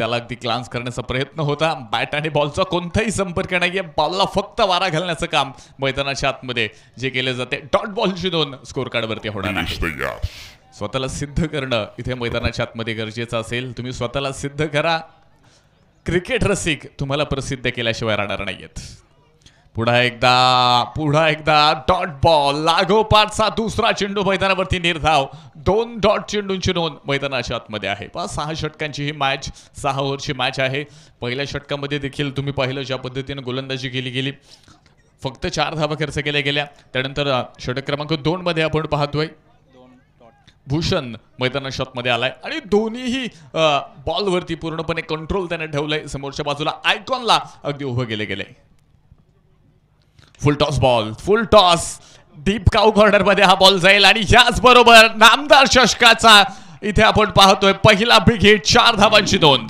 त्याला अगदी ग्लान्स करण्याचा प्रयत्न होता. बॅट आणि बॉलचा कोणताही संपर्क नाहीये. बॉलला फक्त वारा घालण्याचं काम मैदानाच्या आतमध्ये जे केले जाते. डॉट बॉलची नोंद स्कोर कार्डवरती होणार आहे. स्वतःला सिद्ध करणं इथे मैदानाच्या आतमध्ये गरजेचं असेल. तुम्ही स्वतःला सिद्ध करा. क्रिकेट रसिक तुम्हाला प्रसिद्ध केल्याशिवाय राहणार नाहीयेत. पुन्हा एकदा डॉट बॉल लागोपाठचा दुसरा चेंडू मैदानावरती निर्धाव. 2 डॉट चेंडूंची नोंद मैदानाच्या आतमध्ये आहे. 6 षटकांची ही मॅच 6 ओव्हरची मॅच आहे. पहिल्या षटकामध्ये देखील तुम्ही पाहिलं ज्या पद्धतीने गोलंदाजी केली गेली. फक्त 4 धावा खर्च केल्या गेल्या. त्यानंतर षटक क्रमांक 2 मध्ये आपण पाहतोय भूषण मैदानाच्या आतमध्ये आलाय आणि दोन्हीही बॉलवरती पूर्णपणे कंट्रोल त्याने ठेवलंय. समोरच्या बाजूला आयकॉनला अगदी उभं गेले. Full toss ball, full toss deep cow corner मध्ये हा बॉल जाईल आणि याच बरोबर नामदार षटकाचा इथे आपण पाहतोय पहिला बिग हिट. 4 धावांची नोंद.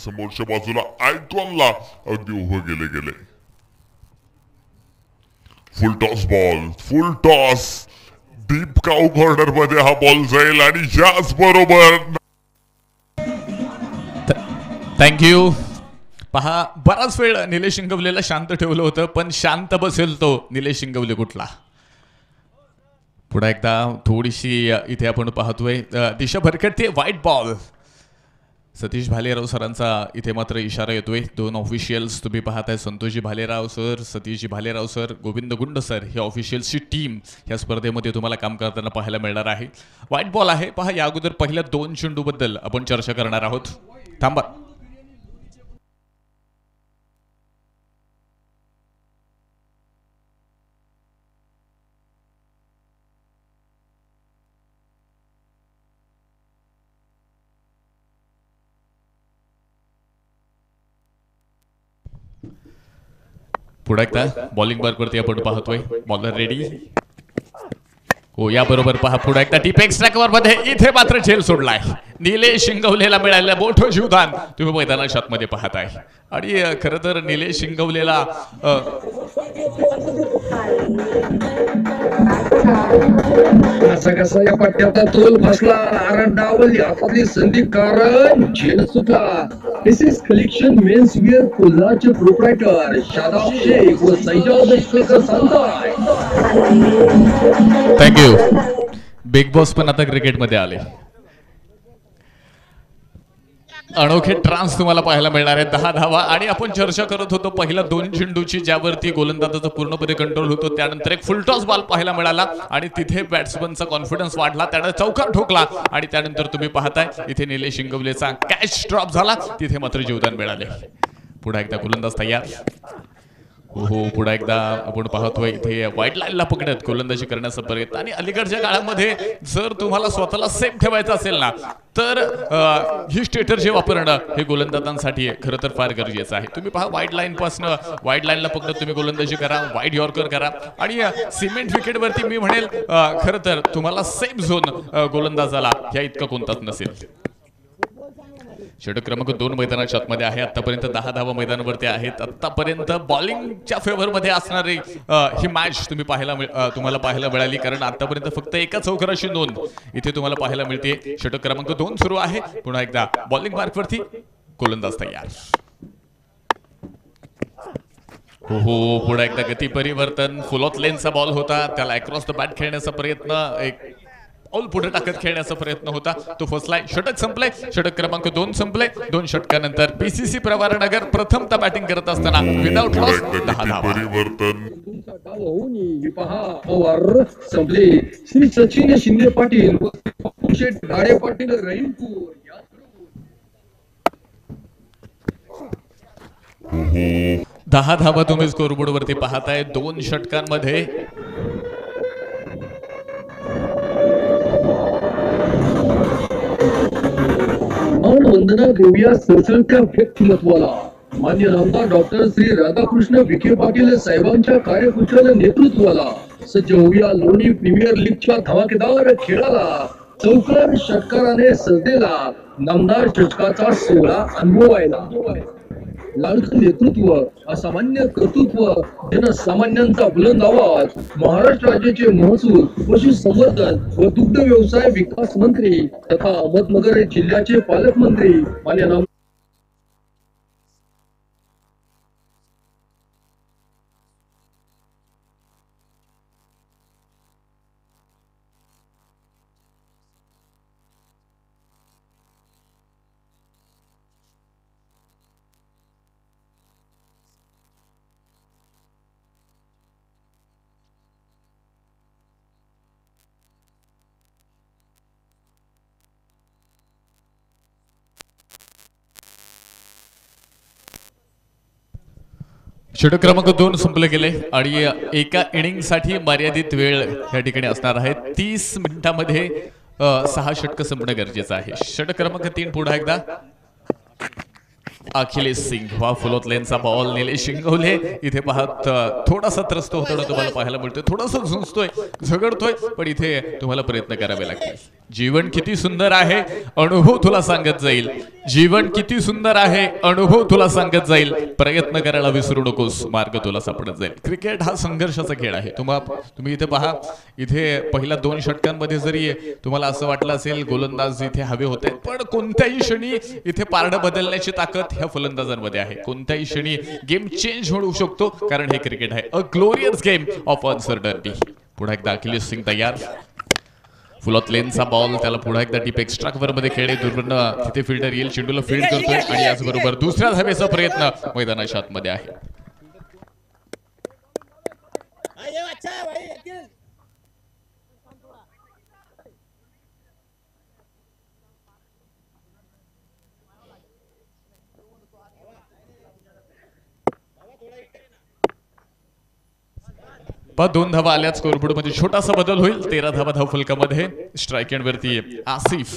समोरच्या बाजूला आयकॉनला अगदी उभं गेले. Full toss ball, full toss deep cow corner मध्ये हा बॉल जाईल आणि याच बरोबर थँक्यू. पहा बराच वेळ निलेश शिंगवलेला शांत ठेवलं होतं पण शांत बसेल तो निलेश शिंगवले कुठला. पुन्हा एकदा थोडीशी इथे आपण पाहतोय दिशा भरकटते. White ball. सतीश भालेराव सरांचा इथे मात्र इशारा येतोय. 2 ऑफिशियल्स तुम्ही पाहताय. Santoshji Bhalerao sir, Satishji Bhalerao sir, Govind Gund sir हे ऑफिशियल्सची टीम या स्पर्धेमध्ये तुम्हाला काम करताना पाहायला मिळणार आहे. व्हाईट बॉल आहे. पहा या अगोदर पहिल्या 2 चेंडूबद्दल आपण चर्चा करणार आहोत. थांबा. पुढे एकदा बॉलिंग बारवरती आपण पाहतोय. Bowler ready. हो याबरोबर पहा पुढे एकदा डीप एक्स्ट्रा कव्हर मध्ये इथे मात्र झेल सोडलाय. निलेश शिंगवलेला मिळालेलं मोठं जीवदान तुम्ही मैदानाच्या आतमध्ये पाहताय. आणि खरं तर निलेश शिंगवलेला कसा या पट्ट्याचा तोल फसला. कारण डावली हातातली संधी कारण झेल सुटला. This is collection men's wear कोल्हाचे प्रोप्रायटर शादाब शेख व सैजाद शेख सांगताय. थँक्यू. बिग बॉस पण आता क्रिकेटमध्ये आले. अनोखे ट्रान्स तुम्हाला पाहायला मिळणार आहे. 10 धावा आणि आपण चर्चा करत होतो पहिल्या 2 चेंडूची ज्यावरती गोलंदाजाचा पूर्णपणे कंट्रोल होतो. त्यानंतर एक फुल टॉस बॉल पाहायला मिळाला आणि तिथे बॅट्समनचा कॉन्फिडन्स वाढला. त्याने चौकार ठोकला आणि त्यानंतर तुम्ही पाहताय इथे निलेश शिंगवलेचा कॅच ड्रॉप झाला. तिथे मात्र जीवदान मिळाले. पुन्हा एकदा गोलंदाज तयार. हो पुन्हा एकदा आपण पाहतोय इथे वाईट लाईनला पकडत गोलंदाजी करण्याचा प्रयत्न. आणि अलीकडच्या काळामध्ये जर तुम्हाला स्वतःला सेफ ठेवायचं असेल ना तर ही स्ट्रेटर्जी वापरणं हे गोलंदाजांसाठी खरं तर फार गरजेचं आहे. तुम्ही पहा वाईट लाईन पासनं वाईट लाईनला पकडत तुम्ही गोलंदाजी करा. वाईट यॉर्कर करा आणि सिमेंट विकेटवरती मी म्हणेल खरं तर तुम्हाला सेफ झोन गोलंदाजाला या इतका कोणताच नसेल. षटक क्रमांक 2 मैदानाच्या आतमध्ये आहे. आतापर्यंत 10 धावा मैदानावरती आहेत. आतापर्यंत बॉलिंगच्या फेवर मध्ये असणारी ही मॅच तुम्हाला पाहायला मिळाली. कारण आतापर्यंत फक्त एका चौकाराची नोंद इथे तुम्हाला पाहायला मिळते. षटक क्रमांक 2 सुरू आहे. पुन्हा एकदा बॉलिंग मार्कवरती गोलंदाज तयार. हो पुन्हा एकदा गती परिवर्तन. फुल ऑफ लेनचा बॉल होता. त्याला अक्रॉस द बॅट खेळण्याचा प्रयत्न. एक ऑल पुढे टाकत खेळण्याचा प्रयत्न होता. तो फसलाय. षटक संपलंय. षटक क्रमांक 2 संपले. 2 षटकानंतर PCC प्रवरनगर प्रथमता बॅटिंग करत असताना विदाउट लॉस 10 धावा. संपले. श्री सचिन शिंदे पाटील गाडे पाटील रहीमपूर. 10 धावा तुम्ही स्कोरबोर्ड वरती पाहताय 2 षटकांमध्ये. वंदना देऊया सळसळत्या व्यक्तिमत्वाला. मान्य नामदार डॉक्टर श्री राधाकृष्ण विखे पाटील साहेबांच्या कार्यकुशल नेतृत्वाला. सज्ज होऊया लोणी प्रीमियर लीगच्या धमाकेदार खेळाला. चौकार षटकाराने सजलेला नामदार षटकाचा सोहळा अनुभवायला. लाडकं नेतृत्व, असामान्य कर्तृत्व, जनसामान्यांचा बुलंद आवाज, महाराष्ट्र राज्याचे महसूल, पशुसंवर्धन व दुग्ध व्यवसाय विकास मंत्री तथा अहमदनगर जिल्ह्याचे पालकमंत्री माननीय षटक क्रमांक 2 संपले गेले आणि एका इनिंग साठी मर्यादित वेळ या ठिकाणी असणार आहे. 30 मिनिटांमध्ये 6 षटक संपणं गरजेचं आहे. षटक क्रमांक 3 पुन्हा एकदा अखिलेश सिंग वा फुलोत लेनचा बॉल निलेश शिंगवले इथे पाहत थोडासा त्रस्त होताना तुम्हाला पाहायला मिळतोय. थोडासा झुंजतोय, झगडतोय, पण इथे तुम्हाला प्रयत्न करावे लागतील. जीवन किती सुंदर आहे अनुभव तुला सांगत जाईल. जीवन किती सुंदर आहे अनुभव तुला सांगत जाईल. प्रयत्न करायला विसरू नकोस, मार्ग तुला सापडत जाईल. क्रिकेट हा संघर्षाचा खेळ आहे. तुम्ही इथे पहा, इथे पहिल्या 2 षटकांमध्ये जरी तुम्हाला असं वाटलं असेल गोलंदाज इथे हवे होते, पण कोणत्याही क्षणी इथे पारडं बदलण्याची ताकद ह्या फलंदाजांमध्ये आहे. कोणत्याही क्षणी गेम चेंज होऊ शकतो, कारण हे क्रिकेट आहे. अ ग्लोरियस गेम ऑफ अनसर्टनिटी. पुन्हा एकदा अखिलेश सिंग तयार. फुलत लेनचा बॉल त्याला पुन्हा एकदा डीप एक्स्ट्रा कव्हर मध्ये खेळले. दुर्बन तिथे फिल्डर येईल, चेंडूला फील्ड करतोय आणि याचबरोबर दुसऱ्या धावेचा प्रयत्न मैदानाच्या आतमध्ये आहे. पण 2 धावा आल्या स्कोरबोर्ड मध्ये. छोटासा बदल होईल. 13 धावा धाव फलकामध्ये. स्ट्राइक एंड वरती आसिफ.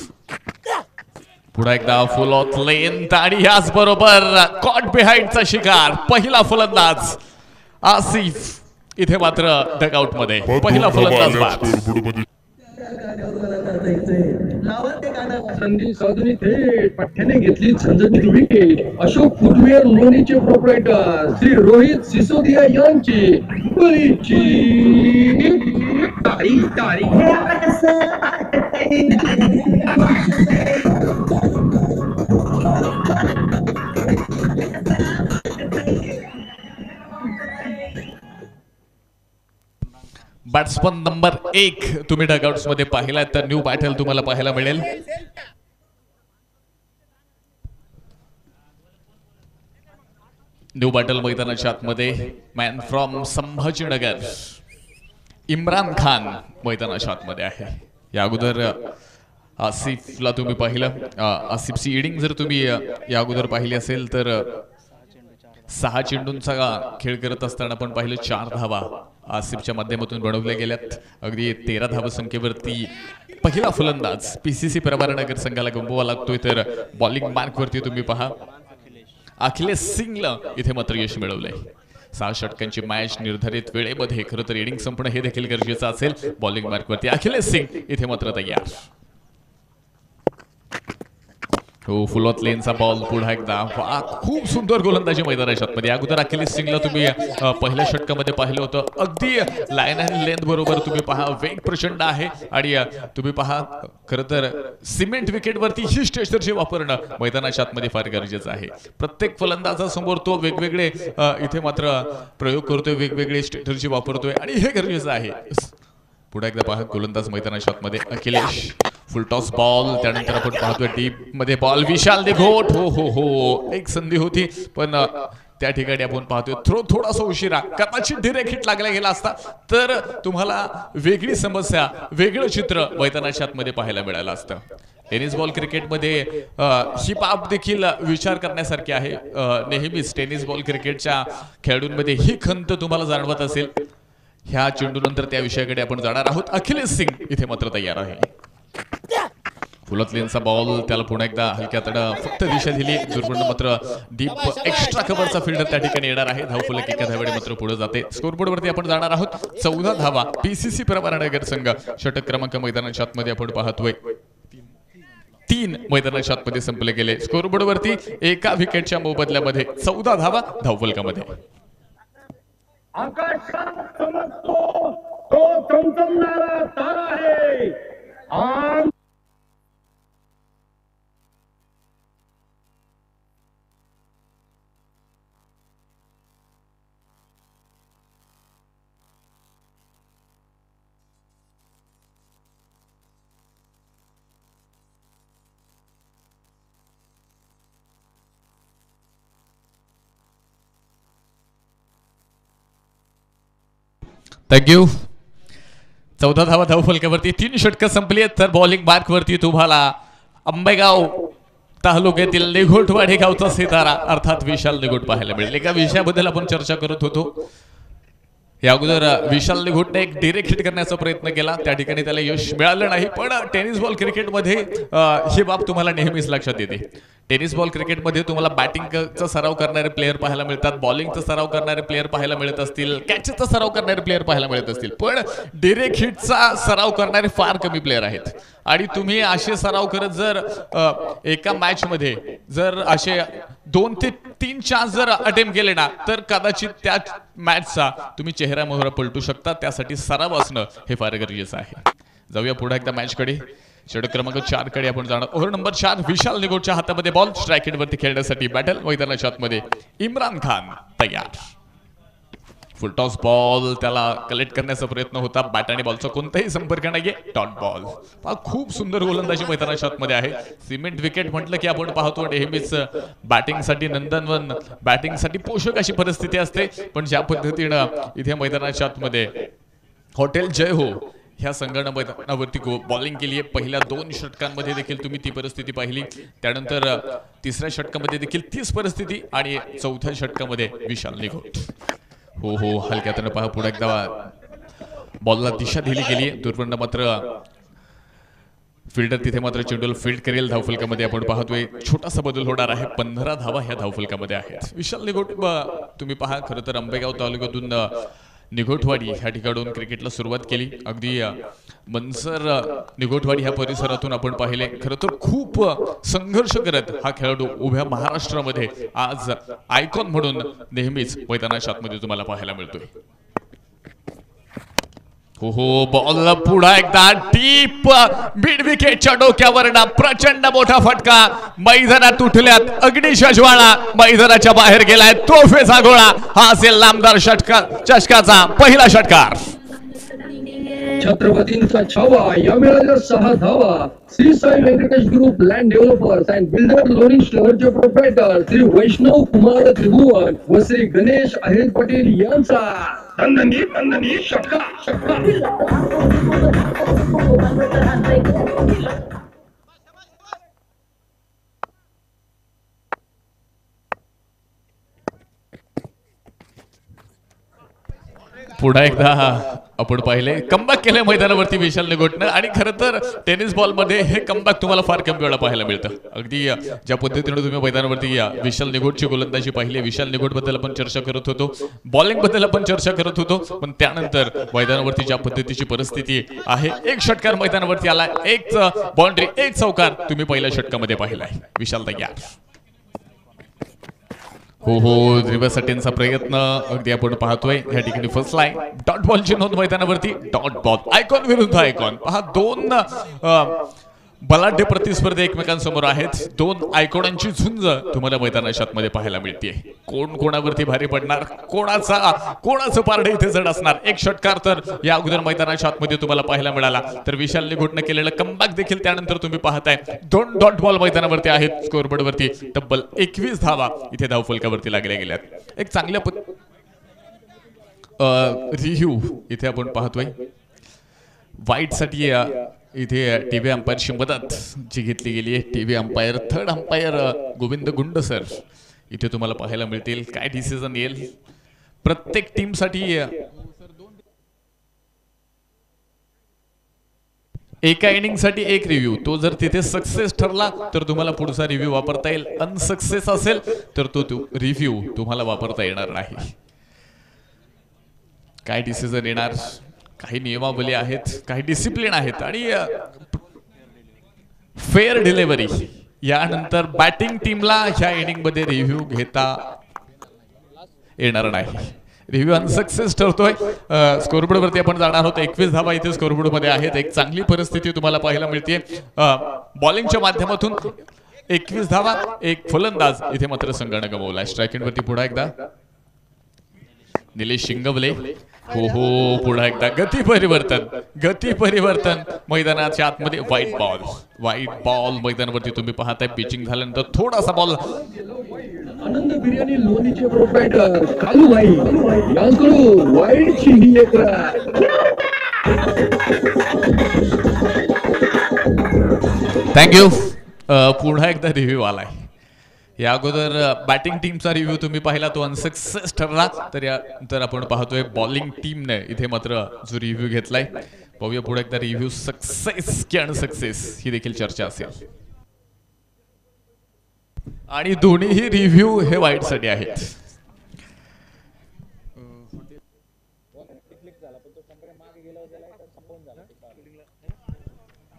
पुन्हा एकदा फुल ऑफ लेन आणि याच बरोबर कॉट बिहाइंडचा शिकार. पहिला फलंदाज आसिफ इथे मात्र डगआउट मध्ये. पहिला फलंदाज बाद. संधी साधून थेट पठ्याने घेतली झंझणीत विकेट. अशोक फुटवेअर लोणीचे प्रोप्रायटर श्री रोहित सिसोदिया यांची बळीची तारी तारी. बॅट्समन नंबर 1 तुम्ही डगआउट्स मध्ये पाहिला तर न्यू बॅटल तुम्हाला पाहायला मिळेल. न्यू बॅटल मैदानाच्या आतमध्ये मॅन फ्रॉम संभाजीनगर इम्रान खान मैदानाच्या आतमध्ये आहे. या अगोदर आसिफला तुम्ही पाहिलं. आसिफची इनिंग जर तुम्ही या अगोदर पाहिली असेल तर 6 चेंडूंचा खेळ करत असताना पण पाहिलं 4 धावा आसिफच्या माध्यमातून बनवल्या गेल्यात. अगदी 13 धावसंख्येवरती पहिला फलंदाज पीसीसी प्रभारनगर संघाला गमवावा लागतोय. तर बॉलिंग मार्क वरती तुम्ही पहा अखिलेश सिंगला इथे मात्र यश मिळवलंय. 6 षटकांची मॅच निर्धारित वेळेमध्ये. खरं तर इनिंग संपणं हे देखील गरजेचं असेल. बॉलिंग मार्क वरती अखिलेश सिंग इथे मात्र तयार. हो फुलत लेनचा बॉल पुन्हा एकदा. खूप सुंदर गोलंदाजी मैदानाच्या आतमध्ये. अगोदर अखिलेश सिंगला तुम्ही पहिल्या षटकामध्ये पाहिलं होतं. अगदी लाईन अँड लेंथ बरोबर तुम्ही पहा. वेग प्रचंड आहे आणि तुम्ही पहा खरं तर सिमेंट विकेटवरती ही स्ट्रेचरची वापरणं मैदानाच्या आतमध्ये फार गरजेचं आहे. प्रत्येक फलंदाजासमोर तो वेगवेगळे इथे मात्र प्रयोग करतोय, वेगवेगळे स्ट्रेचरची वापरतोय आणि हे गरजेचं आहे. पुढे एकदा पहा गोलंदाज मैदानाच्या आतमध्ये अखिलेश. फुल टॉस बॉल. त्यानंतर आपण पाहतोय डीप मध्ये बॉल विशाल देघोट. हो हो हो एक संधी होती पण त्या ठिकाणी आपण पाहतोय थ्रो थोडासा उशिरा. कदाचित डिरेक्ट हिट लागला गेला असता तर तुम्हाला वेगळी समस्या, वेगळं चित्र मैदानाच्या आतमध्ये पाहायला मिळालं असतं. टेनिस बॉल क्रिकेटमध्ये ही बाब देखील विचार करण्यासारखी आहे. नेहमीच टेनिस बॉल क्रिकेटच्या खेळाडूंमध्ये ही खंत तुम्हाला जाणवत असेल. ह्या चेंडूनंतर त्या विषयाकडे आपण जाणार आहोत. अखिलेश सिंग इथे मात्र तयार आहे. फुलत लेनचा बॉल त्याला पुन्हा एकदा हलक्या तडा फक्त दिशा दिली. दुर्बळ मात्र डीप एक्स्ट्रा कव्हरचा फिल्डर त्या ठिकाणी येणार आहे. धावफलक एका धावेने मात्र पुढे जाते. स्कोरबोर्ड वरती आपण जाणार आहोत. 14 धावा पीसीसी प्रभारनगर संघ. षटक क्रमांक मैदानाच्या आतमध्ये आपण पाहतोय. 3 मैदानाच्या आतमध्ये संपले गेले. स्कोरबोर्ड वरती एका विकेटच्या मोबदल्यामध्ये 14 धावा धावफलकामध्ये. आकाशात चमकतो तो चमचमणारा तारा आहे. थँक्यू. 14 धावा धावफलकावरती 3 षटकं संपली आहेत. तर बॉलिंग मार्क वरती तुम्हाला आंबेगाव तालुक्यातील निघोटवाडी गावचा सितारा अर्थात विशाल निघोट पाहायला मिळेल. एका विषयाबद्दल आपण चर्चा करत होतो. या अगोदर विशाल निघोटने एक डिरेक्ट हिट करण्याचा प्रयत्न केला, त्या ठिकाणी त्याला यश मिळालं नाही. पण टेनिस बॉल क्रिकेटमध्ये ही बाब तुम्हाला नेहमीच लक्षात येते. टेनिस बॉल क्रिकेटमध्ये तुम्हाला बॅटिंगचा सराव करणारे प्लेयर पाहायला मिळतात, बॉलिंगचा सराव करणारे प्लेयर पाहायला मिळत असतील, कॅचचा सराव करणारे प्लेयर पाहायला मिळत असतील, पण डिरेक्ट हिटचा सराव करणारे फार कमी प्लेयर आहेत. आणि तुम्ही असे सराव करत जर एका मॅच मध्ये जर असे 2 ते 3 चान्स जर अटेम्प्ट केले ना, तर कदाचित त्या मॅचचा तुम्ही चेहरा मोहरा पलटू शकता. त्यासाठी सराव असणं हे फार गरजेचं आहे. जाऊया पुढे एकदा मॅच कडे. षटक क्रमांक 4 कडे आपण जाणार. ओव्हर नंबर 4 विशाल निघोटच्या हातामध्ये बॉल. स्ट्राइक वरती खेळण्यासाठी बॅटल मैदानाच्या आतमध्ये इम्रान खान तयार. फुल टॉस बॉल त्याला कलेक्ट करण्याचा प्रयत्न होता. बॅट आणि बॉलचा कोणताही संपर्क नाहीये. Dot ball. खूप सुंदर गोलंदाजी मैदानाच्या आतमध्ये आहे. सिमेंट विकेट म्हटलं की आपण पाहतो नेहमीच बॅटिंगसाठी नंदनवन, बॅटिंगसाठी पोषक अशी परिस्थिती असते. पण ज्या पद्धतीनं इथे मैदानाच्या आतमध्ये हॉटेल जय हो ह्या संघानं मैदानावरती बॉलिंग केली आहे. पहिल्या 2 षटकांमध्ये देखील तुम्ही ती परिस्थिती पाहिली. त्यानंतर तिसऱ्या षटकामध्ये देखील तीच परिस्थिती आणि चौथ्या षटकामध्ये विशाल निघोट. हो हो हलक्यातनं पहा. पुढे एकदा बॉलला दिशा दिली गेली. दुर्बंड मात्र फिल्डर तिथे मात्र चेंडूला फील्ड करेल. धावफलकामध्ये आपण पाहतोय छोटासा बदल होणार आहे. 15 धावा ह्या धावफलकामध्ये आहेत. विशाल निघोट तुम्ही पहा, खरं तर आंबेगाव तालुक्यातून निघोटवाडी ह्या ठिकाणून क्रिकेटला सुरुवात केली. अगदी मनसर निघोटवाडी ह्या परिसरातून आपण पाहिले. खरं तर खूप संघर्ष करत हा खेळाडू उभ्या महाराष्ट्रामध्ये आज आयकॉन म्हणून नेहमीच मैदानाच्या आतमध्ये तुम्हाला पाहायला मिळतोय. हो हो बॉल पुढा एकदा डीप मिड विकेटच्या डोक्यावर प्रचंड मोठा फटका. मैदानात उठल्यात अग्निशा ज्वाळा. मैदानाच्या बाहेर गेलाय तोफेचा गोळा. हा असेल नामदार चषकाचा पहिला षटकार. छत्रपतींचा छावा. या मिळाल्या 6 धावा. Shri Sai Venkatesh group land developers and builder Loni शहरचे प्रोप्रायटर श्री वैष्णव कुमार त्रिभुवन व श्री गणेश आहेर पटेल यांचा दणदणी षटकार. पुन्हा एकदा आपण पाहिले कमबॅक केलं मैदानावरती विशाल निघोटनं. आणि खरं तर टेनिस बॉल मध्ये हे कमबॅक तुम्हाला फार कमी वेळा पाहायला मिळतं. अगदी ज्या पद्धतीने तुम्ही मैदानावरती विशाल निघोटची गोलंदाजी पाहिली. विशाल निघोट बद्दल आपण चर्चा करत होतो, बॉलिंग बद्दल आपण चर्चा करत होतो, पण त्यानंतर मैदानावरती ज्या पद्धतीची परिस्थिती आहे, एक षटकार मैदानावरती आला, एक बाउंड्री, एक चौकार तुम्ही पहिल्या षटकामध्ये पाहिलाय. विशाल तयार. हो हो रिव्हर्ससाठीचा प्रयत्न अगदी आपण पाहतोय. या ठिकाणी फर्स्ट लाईन डॉट बॉलची नोंद मैदानावरती. डॉट बॉल आयकॉन विरुद्ध आयकॉन. पहा 2 बलाढ्य प्रतिस्पर्धी एकमेकांसमोर आहेत. 2 आयकॉनांची झुंज तुम्हाला मैदानाच्या आतमध्ये पाहायला मिळते. कोण कोणावरती भारी पडणार, कोणाचं पारडे इथे जड असणार. एक षटकार तर या अगोदर मैदानाच्या आतमध्ये तुम्हाला पाहायला मिळाला. तर विशाल निघोटनं केलेलं कमबॅक देखील त्यानंतर तुम्ही पाहताय. 2 डॉट बॉल मैदानावरती आहेत. स्कोरबोर्ड वरती तब्बल 21 धावा इथे धावफलकावरती लागल्या गेल्यात. एक चांगल्या रिव्ह्यू इथे आपण पाहतोय. वाईट साठी इथे टीव्ही अंपायरची मदत जी घेतली गेली आहे. TV umpire third umpire Govind Gund sir इथे तुम्हाला पाहायला मिळतील. काय डिसिजन येईल प्रत्येक टीम साठी. एका इनिंग साठी एक रिव्ह्यू. तो जर तिथे सक्सेस ठरला तर तुम्हाला पुढचा रिव्ह्यू वापरता येईल. अनसक्सेस असेल तर तो रिव्ह्यू तुम्हाला वापरता येणार नाही. काय डिसिजन येणार, काही नियमावली आहेत, काही डिसिप्लिन आहेत. आणि फेअर डिलिव्हरी. यानंतर बॅटिंग टीमला ह्या इनिंग मध्ये रिव्ह्यू घेता येणार नाही. Review unsuccess ठरतोय. स्कोरबोर्ड वरती आपण जाणार आहोत. 21 धावा इथे स्कोरबोर्ड मध्ये आहेत. एक चांगली परिस्थिती तुम्हाला पाहायला मिळते बॉलिंगच्या माध्यमातून. 21 धावा, एक फलंदाज इथे मात्र संघाने गमावला. स्ट्रायकिंग वरती पुन्हा एकदा निलेश शिंगवले. हो हो, पुन्हा एकदा गती परिवर्तन मैदानाच्या आतमध्ये. व्हाईट बॉल मैदानावरती तुम्ही पाहताय. पिचिंग झाल्यानंतर थोडासा बॉल. आनंद बिर्याणी लोणीचे प्रोप्रायटर कालूभाई यांकडून वाईडची ही एक थँक्यू. पुन्हा एकदा रिव्ह्यू आलाय. या अगोदर बॅटिंग टीमचा रिव्ह्यू तुम्ही पाहिला, तो अनसक्सेस ठरला. तर यानंतर आपण पाहतोय बॉलिंग टीमने इथे मात्र जो रिव्ह्यू घेतलाय. पाहूया पुढे एकदा रिव्ह्यू सक्सेस की अनसक्सेस ही देखील चर्चा असेल. आणि दोन्हीही रिव्ह्यू हे वाईट साठी आहेत.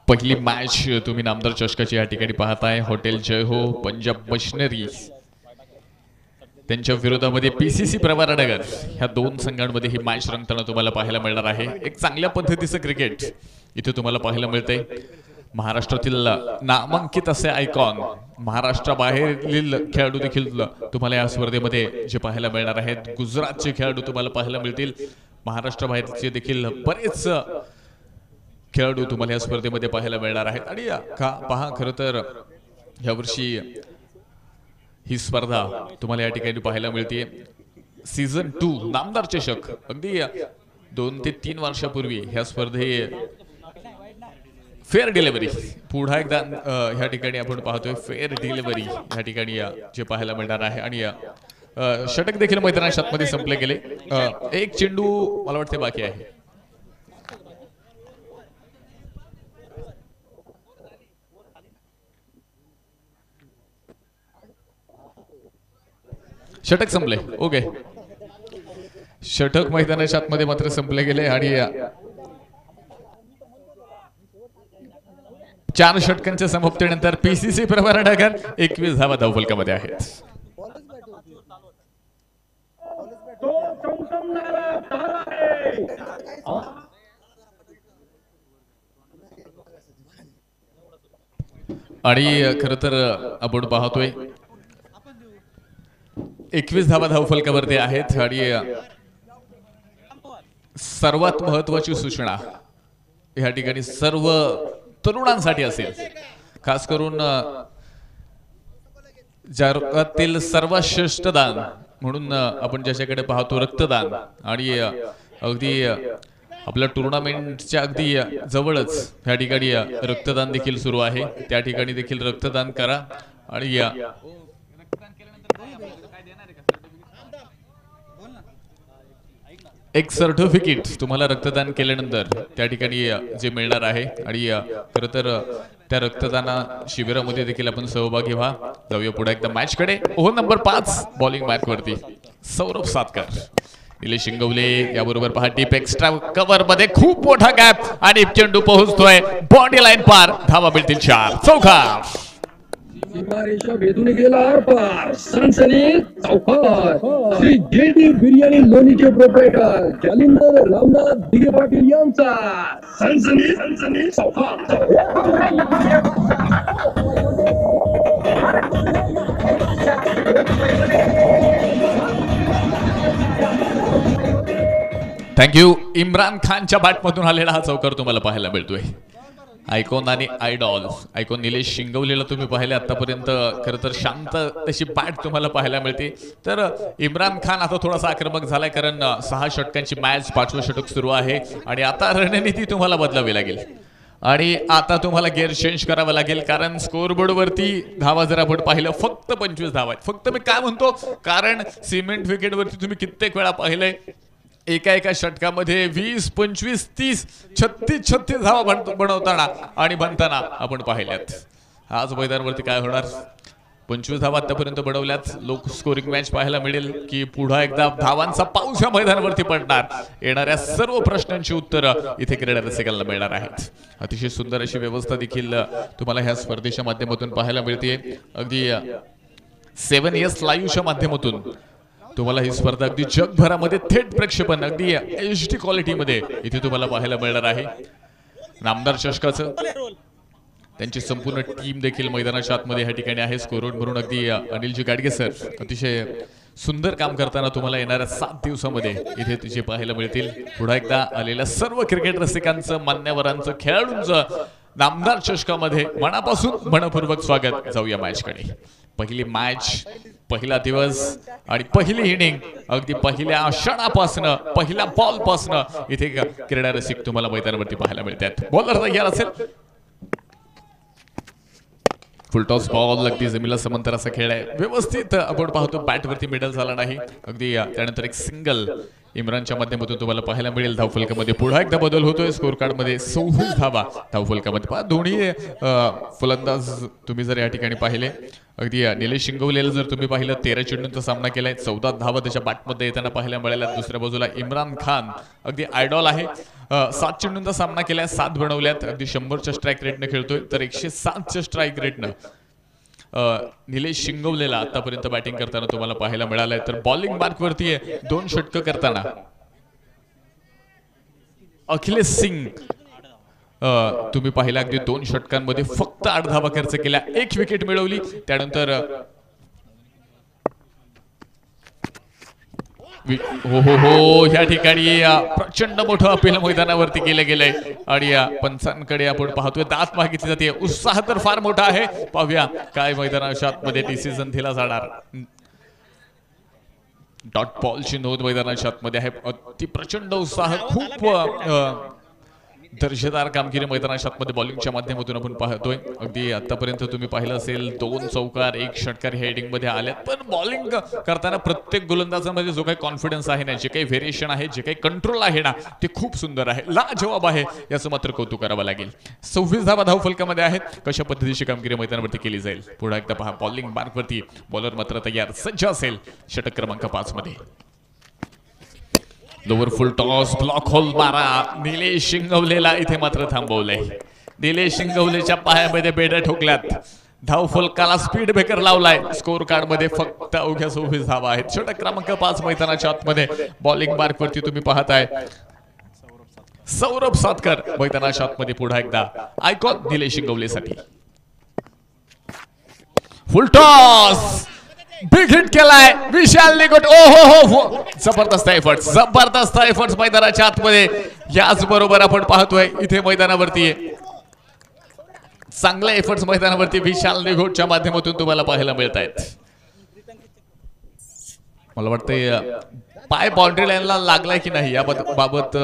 पहिली मॅच तुम्ही नामदार चषकाची या ठिकाणी पाहताय. हॉटेल जय हो, पंजाब मशिनरी त्यांच्या विरोधामध्ये पीसीसी प्रवरानगर, ह्या दोन संघांमध्ये ही मॅच रंगताना तुम्हाला पाहायला मिळणार आहे. एक चांगल्या पद्धतीचं क्रिकेट इथे तुम्हाला पाहायला मिळतंय. महाराष्ट्रातील नामांकित असे आयकॉन, महाराष्ट्राबाहेरील खेळाडू देखील तुम्हाला या स्पर्धेमध्ये जे पाहायला मिळणार आहेत. गुजरातचे खेळाडू तुम्हाला पाहायला मिळतील. महाराष्ट्राबाहेरचे देखील बरेच खेळाडू तुम्हाला या स्पर्धेमध्ये पाहायला मिळणार आहेत. आणि पहा, खरं तर यावर्षी ही स्पर्धा तुम्हाला या ठिकाणी पाहायला मिळते. सीझन 2 नामदार चषक अगदी 2 ते 3 वर्षापूर्वी ह्या स्पर्धे फेअर डिलिव्हरी पुन्हा एकदा ह्या ठिकाणी आपण पाहतोय. फेअर डिलिव्हरी ह्या ठिकाणी जे पाहायला मिळणार आहे. आणि षटक देखील मैदानाच्या आतमध्ये संपले गेले. एक चेंडू मला वाटते बाकी आहे. षटक संपले. ओके, षटक मैदानाच्या आतमध्ये मात्र संपले गेले. आणि 4 षटकांच्या समाप्तीनंतर पीसीसी प्रवरानगर 21 धावा धावफलकामध्ये आहेत. आणि खरं तर आपण पाहतोय 21 धावा धावफलकावरती आहेत. आणि सर्वात महत्वाची सूचना या ठिकाणी सर्व तरुणांसाठी असेल, खास करून जगातील सर्वात श्रेष्ठ दान म्हणून आपण ज्याच्याकडे पाहतो रक्तदान. आणि अगदी आपल्या टुर्नामेंटच्या अगदी जवळच या ठिकाणी रक्तदान देखील सुरू आहे. त्या ठिकाणी देखील रक्तदान करा. आणि एक सर्टिफिकेट तुम्हाला रक्तदान केल्यानंतर त्या ठिकाणी जे मिळणार आहे. आणि खरं तर त्या रक्तदान शिबिरामध्ये देखील आपण सहभागी व्हा. जाऊया पुढे एकदा मॅच कडे. ओव्हर नंबर 5 बॉलिंग मॅच वरती सौरभ सातकर, निलेश शिंगवले याबरोबर पहा. डीप एक्स्ट्रा कव्हर मध्ये खूप मोठा गॅप आणि चेंडू पोहोचतोय बॉडी लाईन पार. धावा मिळतील 4 चौकार. सीमारेषा भेदून गेला आरपार. सनसनीत चौकार. श्री जेडी बिर्याणी लोणीचे प्रोप्रायटर जालिंदर रामनाथ दिघे पाटील यांचा सनसनीत चौकार. थँक्यू. इम्रान खानच्या बॅटमधून आलेला हा चौकार तुम्हाला पाहायला मिळतोय. आयकॉन आणि आयडॉल. आयकॉन निलेश शिंगवलेला तुम्ही पाहिले आतापर्यंत. खरं तर शांत तशी बॅट तुम्हाला पाहायला मिळते. तर इम्रान खान आता थोडासा आक्रमक झालाय, कारण 6 षटकांची मॅच, 5वं षटक सुरू आहे. आणि आता रणनीती तुम्हाला बदलावी लागेल. आणि आता तुम्हाला गिअर चेंज करावं लागेल, कारण स्कोरबोर्ड वरती धावा जर आपण पाहिलं फक्त 25 धावा आहेत. फक्त मी काय म्हणतो, कारण सिमेंट विकेट वरती तुम्ही कित्येक वेळा पाहिलंय एका षटकामध्ये 20, 25, 30, 36 धावा बनवताना आणि बनताना आपण पाहिल्यात. आज मैदानावरती काय होणार. 25 धावा आतापर्यंत बनवल्यात. लोक स्कोरिंग मॅच पाहायला मिळेल की पुन्हा एकदा धावांचा पाऊस या मैदानावरती पडणार. येणाऱ्या सर्व प्रश्नांची उत्तरं इथे क्रीडा रसिकांना मिळणार आहेत. अतिशय सुंदर अशी व्यवस्था देखील तुम्हाला ह्या स्पर्धेच्या माध्यमातून पाहायला मिळते. अगदी 7 Yes लाईव्हच्या माध्यमातून तुम्हाला ही स्पर्धा अगदी जगभरामध्ये थेट प्रक्षेपण अगदी HD क्वालिटीमध्ये इथे तुम्हाला पाहायला मिळणार आहे. नामदार चषकाचं त्यांची संपूर्ण टीम देखील मैदानाच्या आतमध्ये या ठिकाणी आहे. स्कोरबोर्ड म्हणून अगदी अनिलजी गाडगे सर अतिशय सुंदर काम करताना तुम्हाला येणाऱ्या 7 दिवसामध्ये इथे तुझे पाहायला मिळतील. पुन्हा एकदा आलेल्या सर्व क्रिकेट रसिकांचं, मान्यवरांचं, खेळाडूंचं नामदार चषकामध्ये मनापासून मनपूर्वक स्वागत. जाऊया मॅचकडे. पहिली मॅच, पहिला दिवस आणि पहिली इनिंग अगदी पहिल्या क्षणापासनं, पहिल्या बॉल पासनं इथे क्रीडा रसिक तुम्हाला मैदानावरती पाहायला मिळतात. बॉलर तयार असेल. फुल टॉस बॉल अगदी जमिनीला समांतर असा खेळ आहे. व्यवस्थित आपण पाहतो बॅटवरती मिडल झाला नाही. अगदी त्यानंतर एक सिंगल इम्रानच्या माध्यमातून तुम्हाला पाहायला मिळेल. धावफलकामध्ये पुन्हा एकदा बदल होतोय. स्कोर कार्ड मध्ये 26 धावा धावफलकामध्ये. पहा दोन्ही फलंदाज तुम्ही जर या ठिकाणी पाहिले, अगदी निलेश शिंगवलेला जर तुम्ही पाहिलं 13 चेंडूंचा सामना केलाय. 14 धावा त्याच्या बॅटमध्ये येताना पाहायला मिळाल्या. दुसऱ्या बाजूला इम्रान खान अगदी आयडॉल आहे. 7 चेंडूंचा सामना केलाय, 7 बनवल्यात. अगदी 100च्या स्ट्राईक रेटने खेळतोय. तर 107च्या स्ट्राईक रेटनं निलेश शिंगवलेला आतापर्यंत बॅटिंग करताना तुम्हाला पाहायला मिळालंय. तर बॉलिंग मार्क वरती आहे. 2 षटकं करताना अखिलेश सिंग तुम्ही पाहिला अगदी 2 षटकांमध्ये फक्त 8 धावा खर्च केल्या, 1 विकेट मिळवली. त्यानंतर हो ह्या ठिकाणी प्रचंड मोठं अपील मैदानावरती केलं गेलंय आणि पंचांकडे आपण पाहतोय दात मागितली जाते. उत्साह तर फार मोठा आहे. पाहूया काय मैदानाच्या आतमध्ये डिसिजन दिला जाणार. डॉट बॉलची नोंद मैदानाच्या आतमध्ये आहे. अति प्रचंड उत्साह, खूप दर्जेदार कामगिरी मैदानाच्या आतमध्ये बॉलिंगच्या माध्यमातून आपण पाहतोय. अगदी आतापर्यंत तुम्ही पाहिलं असेल 2 चौकार 1 षटकार ह्या हेडिंग मध्ये आल्यात. पण बॉलिंग करताना प्रत्येक गोलंदाजामध्ये जो काही कॉन्फिडन्स आहे ना, जे काही व्हेरिएशन आहे, जे काही कंट्रोल आहे ना, ते खूप सुंदर आहे, लाजवाब आहे. याचं मात्र कौतुक करावं लागेल. 26 धावा धावफलकामध्ये आहेत. कशा पद्धतीची कामगिरी मैदानावरती केली जाईल पुन्हा एकदा पहा. बॉलिंग मार्कवरती बॉलर मात्र तयार सज्ज असेल. षटक क्रमांक 5 मध्ये lower full toss block hole मारा. निलेश शिंगवलेला इथे मात्र थांबवलंय. निलेश शिंगवलेच्या पायामध्ये बेड्या ठोकल्यात. धावफलकाला स्पीड ब्रेकर लावलाय. स्कोर कार्ड मध्ये फक्त अवघ्या 26 धावा आहेत. षटक क्रमांक 5 मैदानाच्या आतमध्ये बॉलिंग मार्क वरती तुम्ही पाहताय सौरभ सातकर मैदानाच्या आतमध्ये पुन्हा एकदा आयकॉन निलेश शिंगवलेसाठी. फुल टॉस बिग हिट केलाय विशाल निगोट. ओ हो जबरदस्त एफर्ट्स मैदानाच्या आतमध्ये. याच बरोबर आपण पाहतोय इथे मैदानावरती चांगले एफर्ट्स मैदानावरती विशाल निगोटच्या माध्यमातून तुम्हाला पाहायला मिळत आहेत. मला वाटतंय पाय बाउंड्री लाईनला लागलाय की नाही या बाबत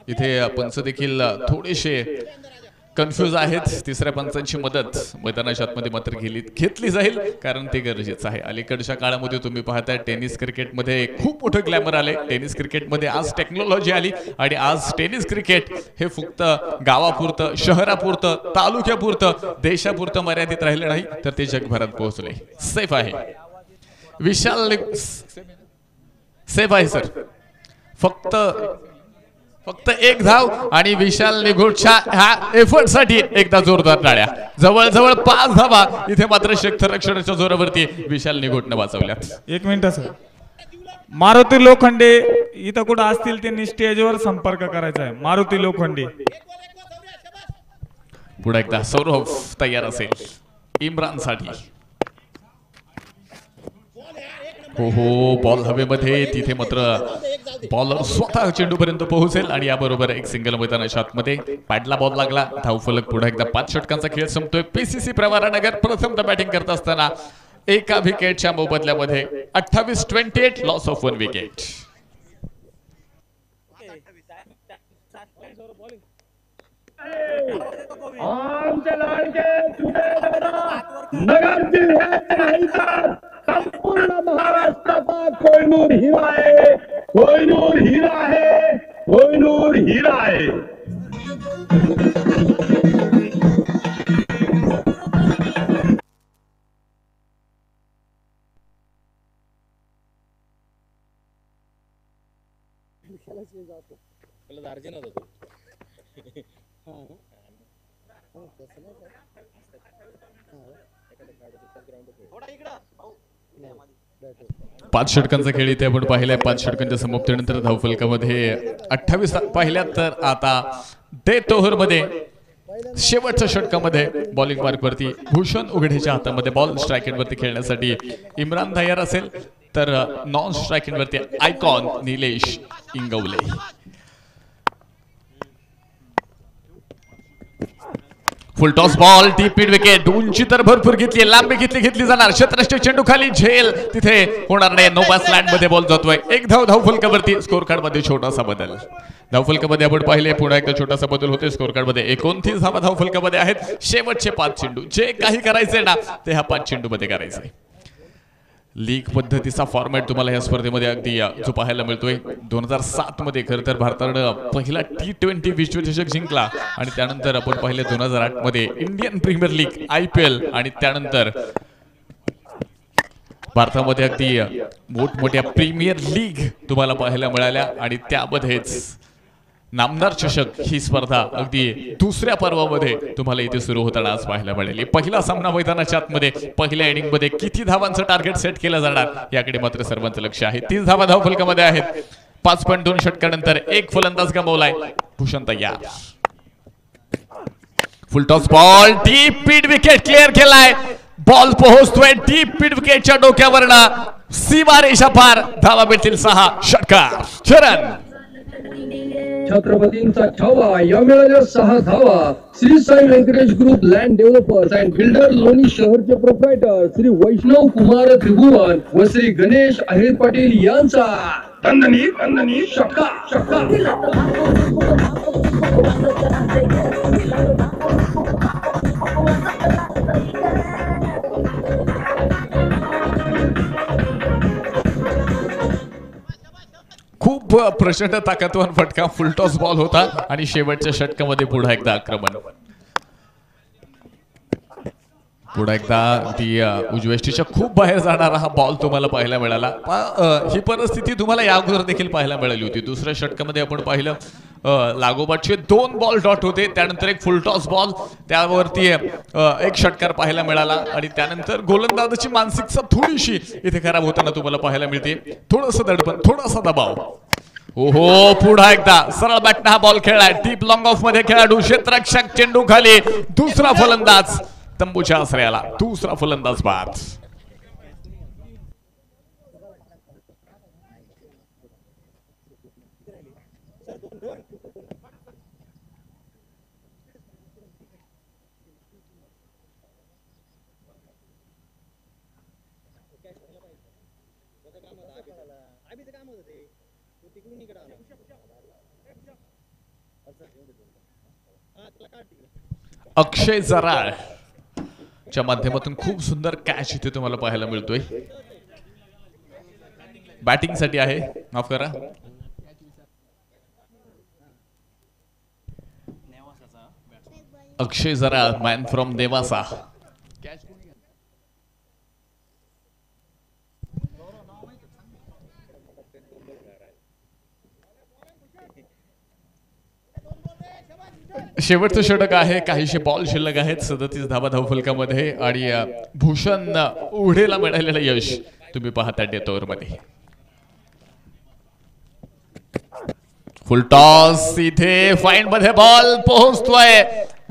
इथे पंच देखील थोडेसे कन्फ्यूज आहेत. तिसऱ्या पंचांची मदत मैदानाच्या आतमध्ये मात्र घेतली जाईल, कारण ते गरजेचं आहे. अलीकडच्या काळामध्ये तुम्ही पाहताय टेनिस क्रिकेटमध्ये खूप मोठं ग्लॅमर आले. टेनिस क्रिकेटमध्ये आज टेक्नॉलॉजी आली आणि आज टेनिस क्रिकेट हे फक्त गावापुरतं, शहरापुरतं, तालुक्यापुरतं, देशापुरतं मर्यादित राहिलं नाही, तर ते जगभरात पोहोचले. सेफ आहे विशाल, सेफ आहे सर. फक्त 1 धाव आणि विशाल निगोटच्या ह्या एफर्ट साठी एकदा जोरदार टाळ्या. जवळजवळ 5 धावा इथे मात्र क्षेत्ररक्षणाच्या जोरावरती विशाल निगोटने वाचवल्यात. 1 मिनिट सर. मारुती लोखंडे इथं कुठं असतील त्यांनी स्टेजवर संपर्क करायचा आहे. मारुती लोखंडे. पुढे एकदा सौरभ तयार असेल इम्रान साठी. हो बॉल हवेमध्ये. तिथे मात्र बॉलर स्वतः चेंडूपर्यंत पोहोचेल आणि याबरोबर एक सिंगल मैदानाच्या आतमध्ये. पॅडला बॉल लागला. धावफलक पुढे एकदा 5 षटकांचा खेळ संपतोय. PCC प्रवारानगर प्रथमदा बॅटिंग करत असताना एका विकेटच्या मोबदल्यामध्ये 28-28 लॉस ऑफ 1 विकेट. नगर जिल्ह्यात नाही तर संपूर्ण महाराष्ट्राचा कोहिनूर हिरा आहे. कोहिनूर हिरा आहे. कोहिनूर हिरा आहे. पाच षटकांचा खेळ इथे आपण पाहिलाय. 5 षटकांच्या समाप्तीनंतर धावफलकामध्ये 28 पाहिल्यात, तर आता डेथ ओव्हर मध्ये शेवटच्या षटकामध्ये बॉलिंग मार्क वरती भूषण उघडेच्या हातामध्ये बॉल स्ट्राइक एंड वरती खेळण्यासाठी इम्रान तयार असेल, तर नॉन स्ट्राइक एंड वरती आयकॉन निलेश इंगवले. फुल toss ball, deep mid wicket, उंची तर भरपूर घेतली, लांबी घेतली जाणार, क्षेत्ररक्षक चेंडू खाली झेल, तिथे होणार नाही. नो बास लँड मध्ये बॉल जातोय. एक धाव फलकावरती. स्कोर कार्ड मध्ये छोटासा बदल. धावफलकामध्ये आपण पाहिले पुन्हा एकदा छोटासा बदल होते. स्कोर कार्ड मध्ये 29 धावा धावफलकामध्ये आहेत. शेवटचे 5 चेंडू, जे काही करायचंय ना ते ह्या 5 चेंडू मध्ये करायचंय. लीग पद्धतीचा फॉर्मॅट तुम्हाला या स्पर्धेमध्ये अगदी जो पाहायला मिळतोय. 2007 मध्ये खरं तर भारतानं पहिला T20 विश्वचषक जिंकला आणि त्यानंतर आपण पाहिले 2008 मध्ये इंडियन प्रीमियर लीग IPL आणि त्यानंतर भारतामध्ये अगदी मोठमोठ्या प्रीमियर लीग तुम्हाला पाहायला मिळाल्या आणि त्यामध्येच नामदार चषक ही स्पर्धा अगदी दुसऱ्या पर्वामध्ये तुम्हाला इथे सुरू होताना आज पाहायला मिळाली. पहिला सामना मैदानाच्या आतमध्ये पहिल्या इनिंग मध्ये किती धावांचं टार्गेट सेट केलं जाणार याकडे मात्र सर्वांचं लक्ष आहे. 30 धावा धावफलकामध्ये आहेत. 5.2 षटकानंतर एक फलंदाज गमावलाय. भूषण तयार. फुल toss ball, deep mid wicket clear केलाय. बॉल पोहोचतोय डीप मिड विकेटच्या डोक्यावरनं. सीमारेषा पार. धावा मिळतील 6. षटकार चरण. छत्रपतींचा 6वा, या मिळाल्या 6 धावा. Shri Sai Venkatesh group land developers and builder Loni शहरचे प्रोप्रायटर श्री वैष्णव कुमार त्रिभुवन व श्री गणेश आहेर पाटील यांचा दणदणीत षटकार. खूप प्रचंड ताकदवान फटका फुल टॉस बॉल होता आणि शेवटच्या षटकामध्ये पुन्हा एकदा आक्रमण. पुन्हा एकदा ती उजवेष्टीच्या खूप बाहेर जाणारा हा बॉल तुम्हाला पाहायला मिळाला. ही परिस्थिती तुम्हाला या अगोदर देखील पाहायला मिळाली होती. दुसऱ्या षटकामध्ये आपण पाहिलं लागोपाठचे 2 बॉल डॉट होते. त्यानंतर एक फुल टॉस बॉल, त्यावरती एक षटकार पाहायला मिळाला आणि त्यानंतर गोलंदाजाची मानसिकता थोडीशी इथे खराब होताना तुम्हाला पाहायला मिळते. थोडंसं दडपण, थोडासा दबाव. ओहो, पुन्हा एकदा सरळ बॅटने हा बॉल खेळलाय. डीप लॉंग ऑफ मध्ये खेळाडू, क्षेत्ररक्षक चेंडू खाली. दुसरा फलंदाज तंबूच्या आश्रयाला. दुसरा फलंदाज बाद. अक्षय जराळ च्या माध्यमातून खूप सुंदर कॅच इथे तुम्हाला पाहायला मिळतोय. बॅटिंग साठी आहे, माफ करा. अक्षय जराळ, मॅन फ्रॉम नेवासा. शेवटचं षटक आहे. काहीशे बॉल शिल्लक आहेत. 37 धावा धावफलकामध्ये आणि भूषण उघडेला मिळालेलं यश तुम्ही पाहता डेथ ओव्हर मध्ये. फुल टॉस, इथे फाईन मध्ये बॉल पोहोचतोय.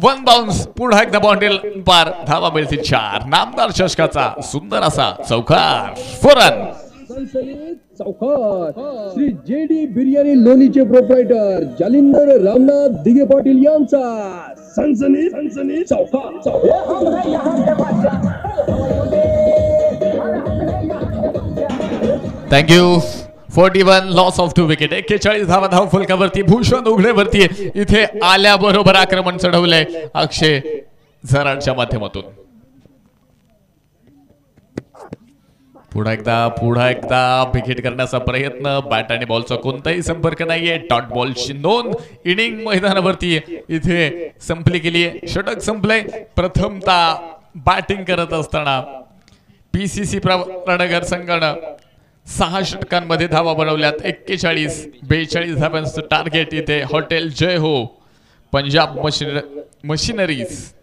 1 बाउन्स. पुन्हा एकदा बाउंड्री पार. धावा मिळतील 4. नामदार चषकाचा सुंदर असा चौकार. 4 रन. चौकार. श्री JD बिर्याणी लोणीचे प्रोप्रायटर जालिंदर रामनाथ दिगे पाटील यांचा सनसनीत चौकार. थँक्यू. 41 loss of 2 wicket. 41 धावा धावफलकावरती. भूषण उघडेवरती इथे आल्याबरोबर आक्रमण चढवलंय अक्षय झराडच्या माध्यमातून. पुन्हा एकदा विकेट करण्याचा प्रयत्न. बॅट आणि बॉलचा कोणताही संपर्क नाहीये. डॉट बॉलची नोंद. इनिंग मैदानावरती इथे संपली गेली. षटक संपलंय. प्रथमतः बॅटिंग करत असताना PCC रणगर संघानं 6 षटकांमध्ये धावा बनवल्यात 41 धावांचं टार्गेट इथे हॉटेल जय हो पंजाब मशिनरीज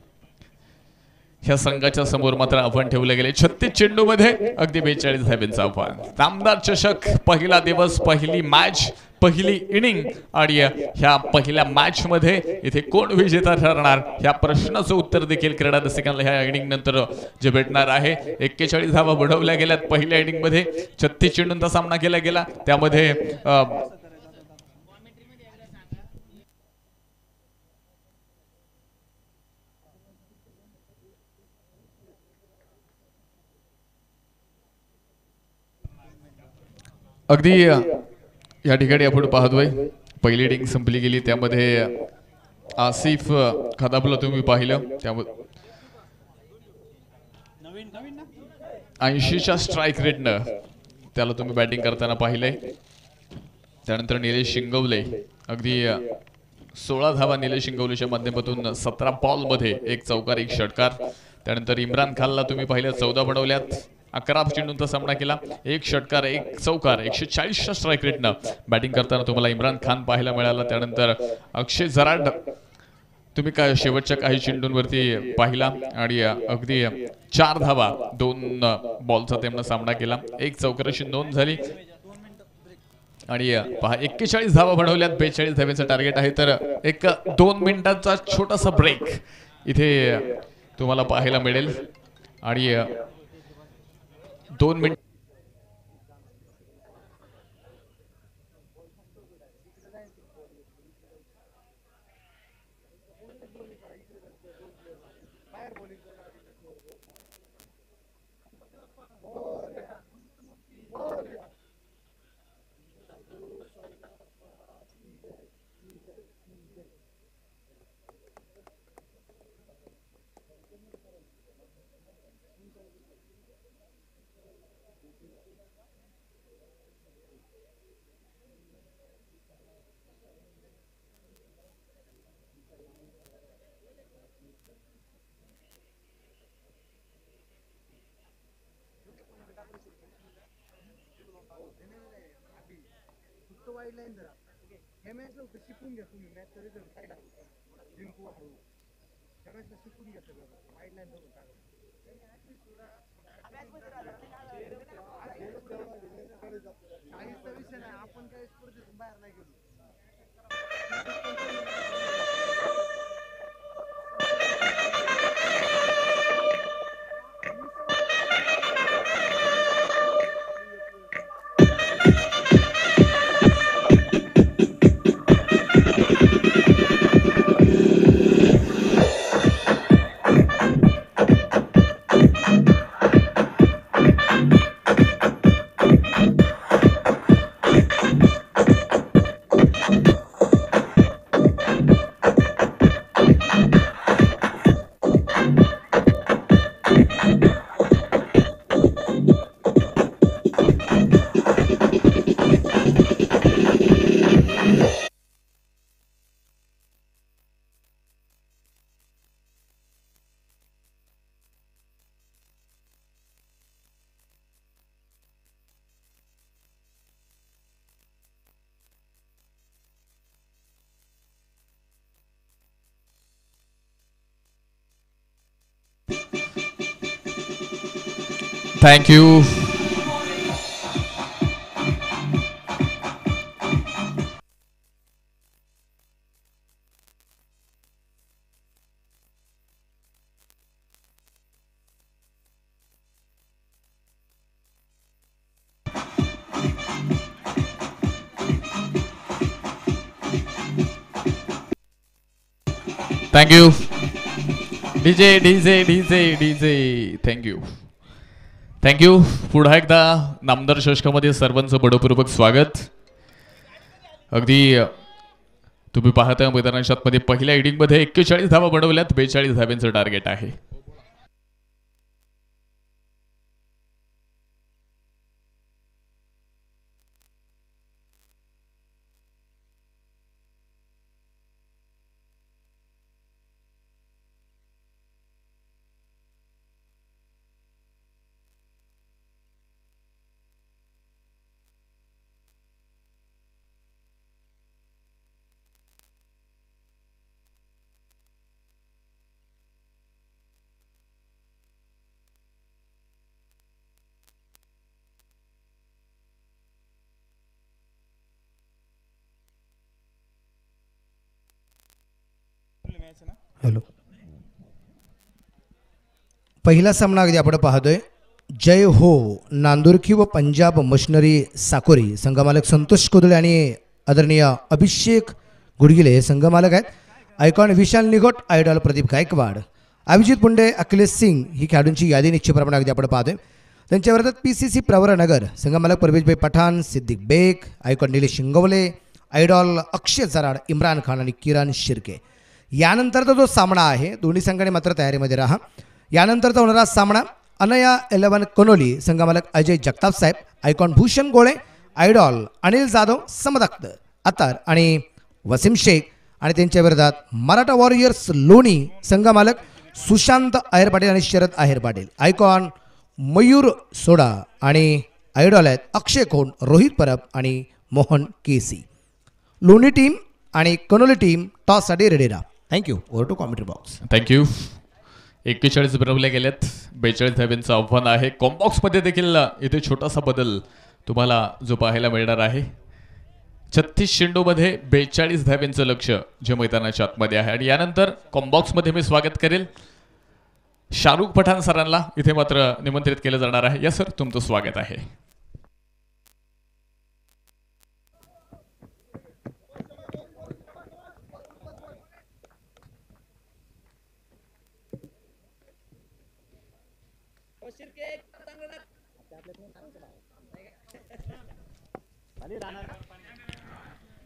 ह्या संघाच्या समोर मात्र आव्हान ठेवले गेले. 36 चेंडूमध्ये अगदी 42 धावांचं आव्हान. नामदार चषक पहिला दिवस, पहिली मॅच, पहिली इनिंग आणि ह्या पहिल्या मॅच मध्ये इथे कोण विजेता ठरणार ह्या प्रश्नाचं उत्तर देखील क्रीडा रसिकांना ह्या इनिंग नंतर जे भेटणार आहे. 41 धावा बनवल्या गेल्यात पहिल्या इनिंग मध्ये. 36 चेंडूंचा सामना केला गेला त्यामध्ये अगदी या ठिकाणी आपण पाहतोय पहिली इनिंग संपली गेली त्यामध्ये आसिफ खदाबला तुम्ही पाहिलं त्यामध्ये 80च्या स्ट्राईक रेटनं त्याला तुम्ही बॅटिंग करताना पाहिलंय. त्यानंतर निलेश शिंगवले अगदी 16 धावा निलेश शिंगवलेच्या माध्यमातून 17 बॉल मध्ये 1 चौकार 1 षटकार. त्यानंतर इम्रान खानला तुम्ही पाहिलं 14 बनवल्यात. 11 चेंडूंचा सामना केला 1 षटकार 1 चौकार 140च्या स्ट्राईक रेटनं बॅटिंग करताना तुम्हाला इम्रान खान पाहायला मिळाला. त्यानंतर अक्षय जराड तुम्ही काय शेवटच्या काही चेंडूंवरती पाहिला आणि अगदी 4 धावा 2 बॉलचा त्यांना सामना केला 1 चौकाराची नोंद झाली आणि पहा 41 धावा बनवल्यात 42 धावांचं टार्गेट आहे. तर एक 2 मिनिटांचा छोटासा ब्रेक इथे तुम्हाला पाहायला मिळेल आणि 2 minute Thank you. Thank you. DJ. Thank you. Thank you. पुन्हा एकदा नामदार चषकामध्ये सर्वांचं बडपूर्वक स्वागत. अगदी तुम्ही पाहता मैदानाच्या आतमध्ये पहिल्या इनिंगमध्ये 41 धावा बनवल्यात 42 धावांचं टार्गेट आहे. हॅलो. पहिला सामना अगदी आपण पाहतोय. जय हो नांदुरकी व पंजाब मशिनरी साकोरी संघमालक संतोष कोदळे आणि आदरणीय अभिषेक गुडगिले हे संघमालक आहेत. आयकॉन विशाल निघोट, आयडॉल प्रदीप गायकवाड, अभिजित पुंडे, अखिलेश सिंग ही खेळाडूंची यादी निश्चितप्रमाणे अगदी आपण पाहतोय. त्यांच्या विरोधात PCC प्रवरानगर संघमालक परवेशभाई पठाण, सिद्दीक बेग, आयकॉन निलेश शिंगवले, आयडॉल अक्षय जराड, इम्रान खान आणि किरण शिर्के. यानंतरचा जो सामना आहे दोन्ही संघाने मात्र तयारीमध्ये राहा. यानंतरचा होणारा सामना अनया 11 कनोली संघमालक अजय जगताप साहेब, आयकॉन भूषण गोळे, आयडॉल अनिल जाधव, समद अत्तर आणि वसीम शेख आणि त्यांच्या विरोधात मराठा वॉरियर्स लोणी संघमालक सुशांत अहेर पाटील आणि शरद अहेर पाटील, आयकॉन मयूर सोडा आणि आयडॉल आहेत अक्षय खोंड, रोहित परब आणि मोहन केसी. लोणी टीम आणि कनोली टीम टॉससाठी रेडी राहा. Thank you. Over to commentary box. Thank you. 41 बनवले गेलेत, 42 धाब्यांचं आव्हान आहे. कॉम्बॉक्समध्ये देखील इथे छोटासा बदल तुम्हाला जो पाहायला मिळणार आहे. 36 चेंडूमध्ये 42 धाब्यांचं लक्ष जे मैदानाच्या आतमध्ये आहे. आणि यानंतर कॉम्बॉक्समध्ये मी स्वागत करेल शाहरुख पठाण सरांना, इथे मात्र निमंत्रित केलं जाणार आहे. या सर, तुमचं स्वागत आहे.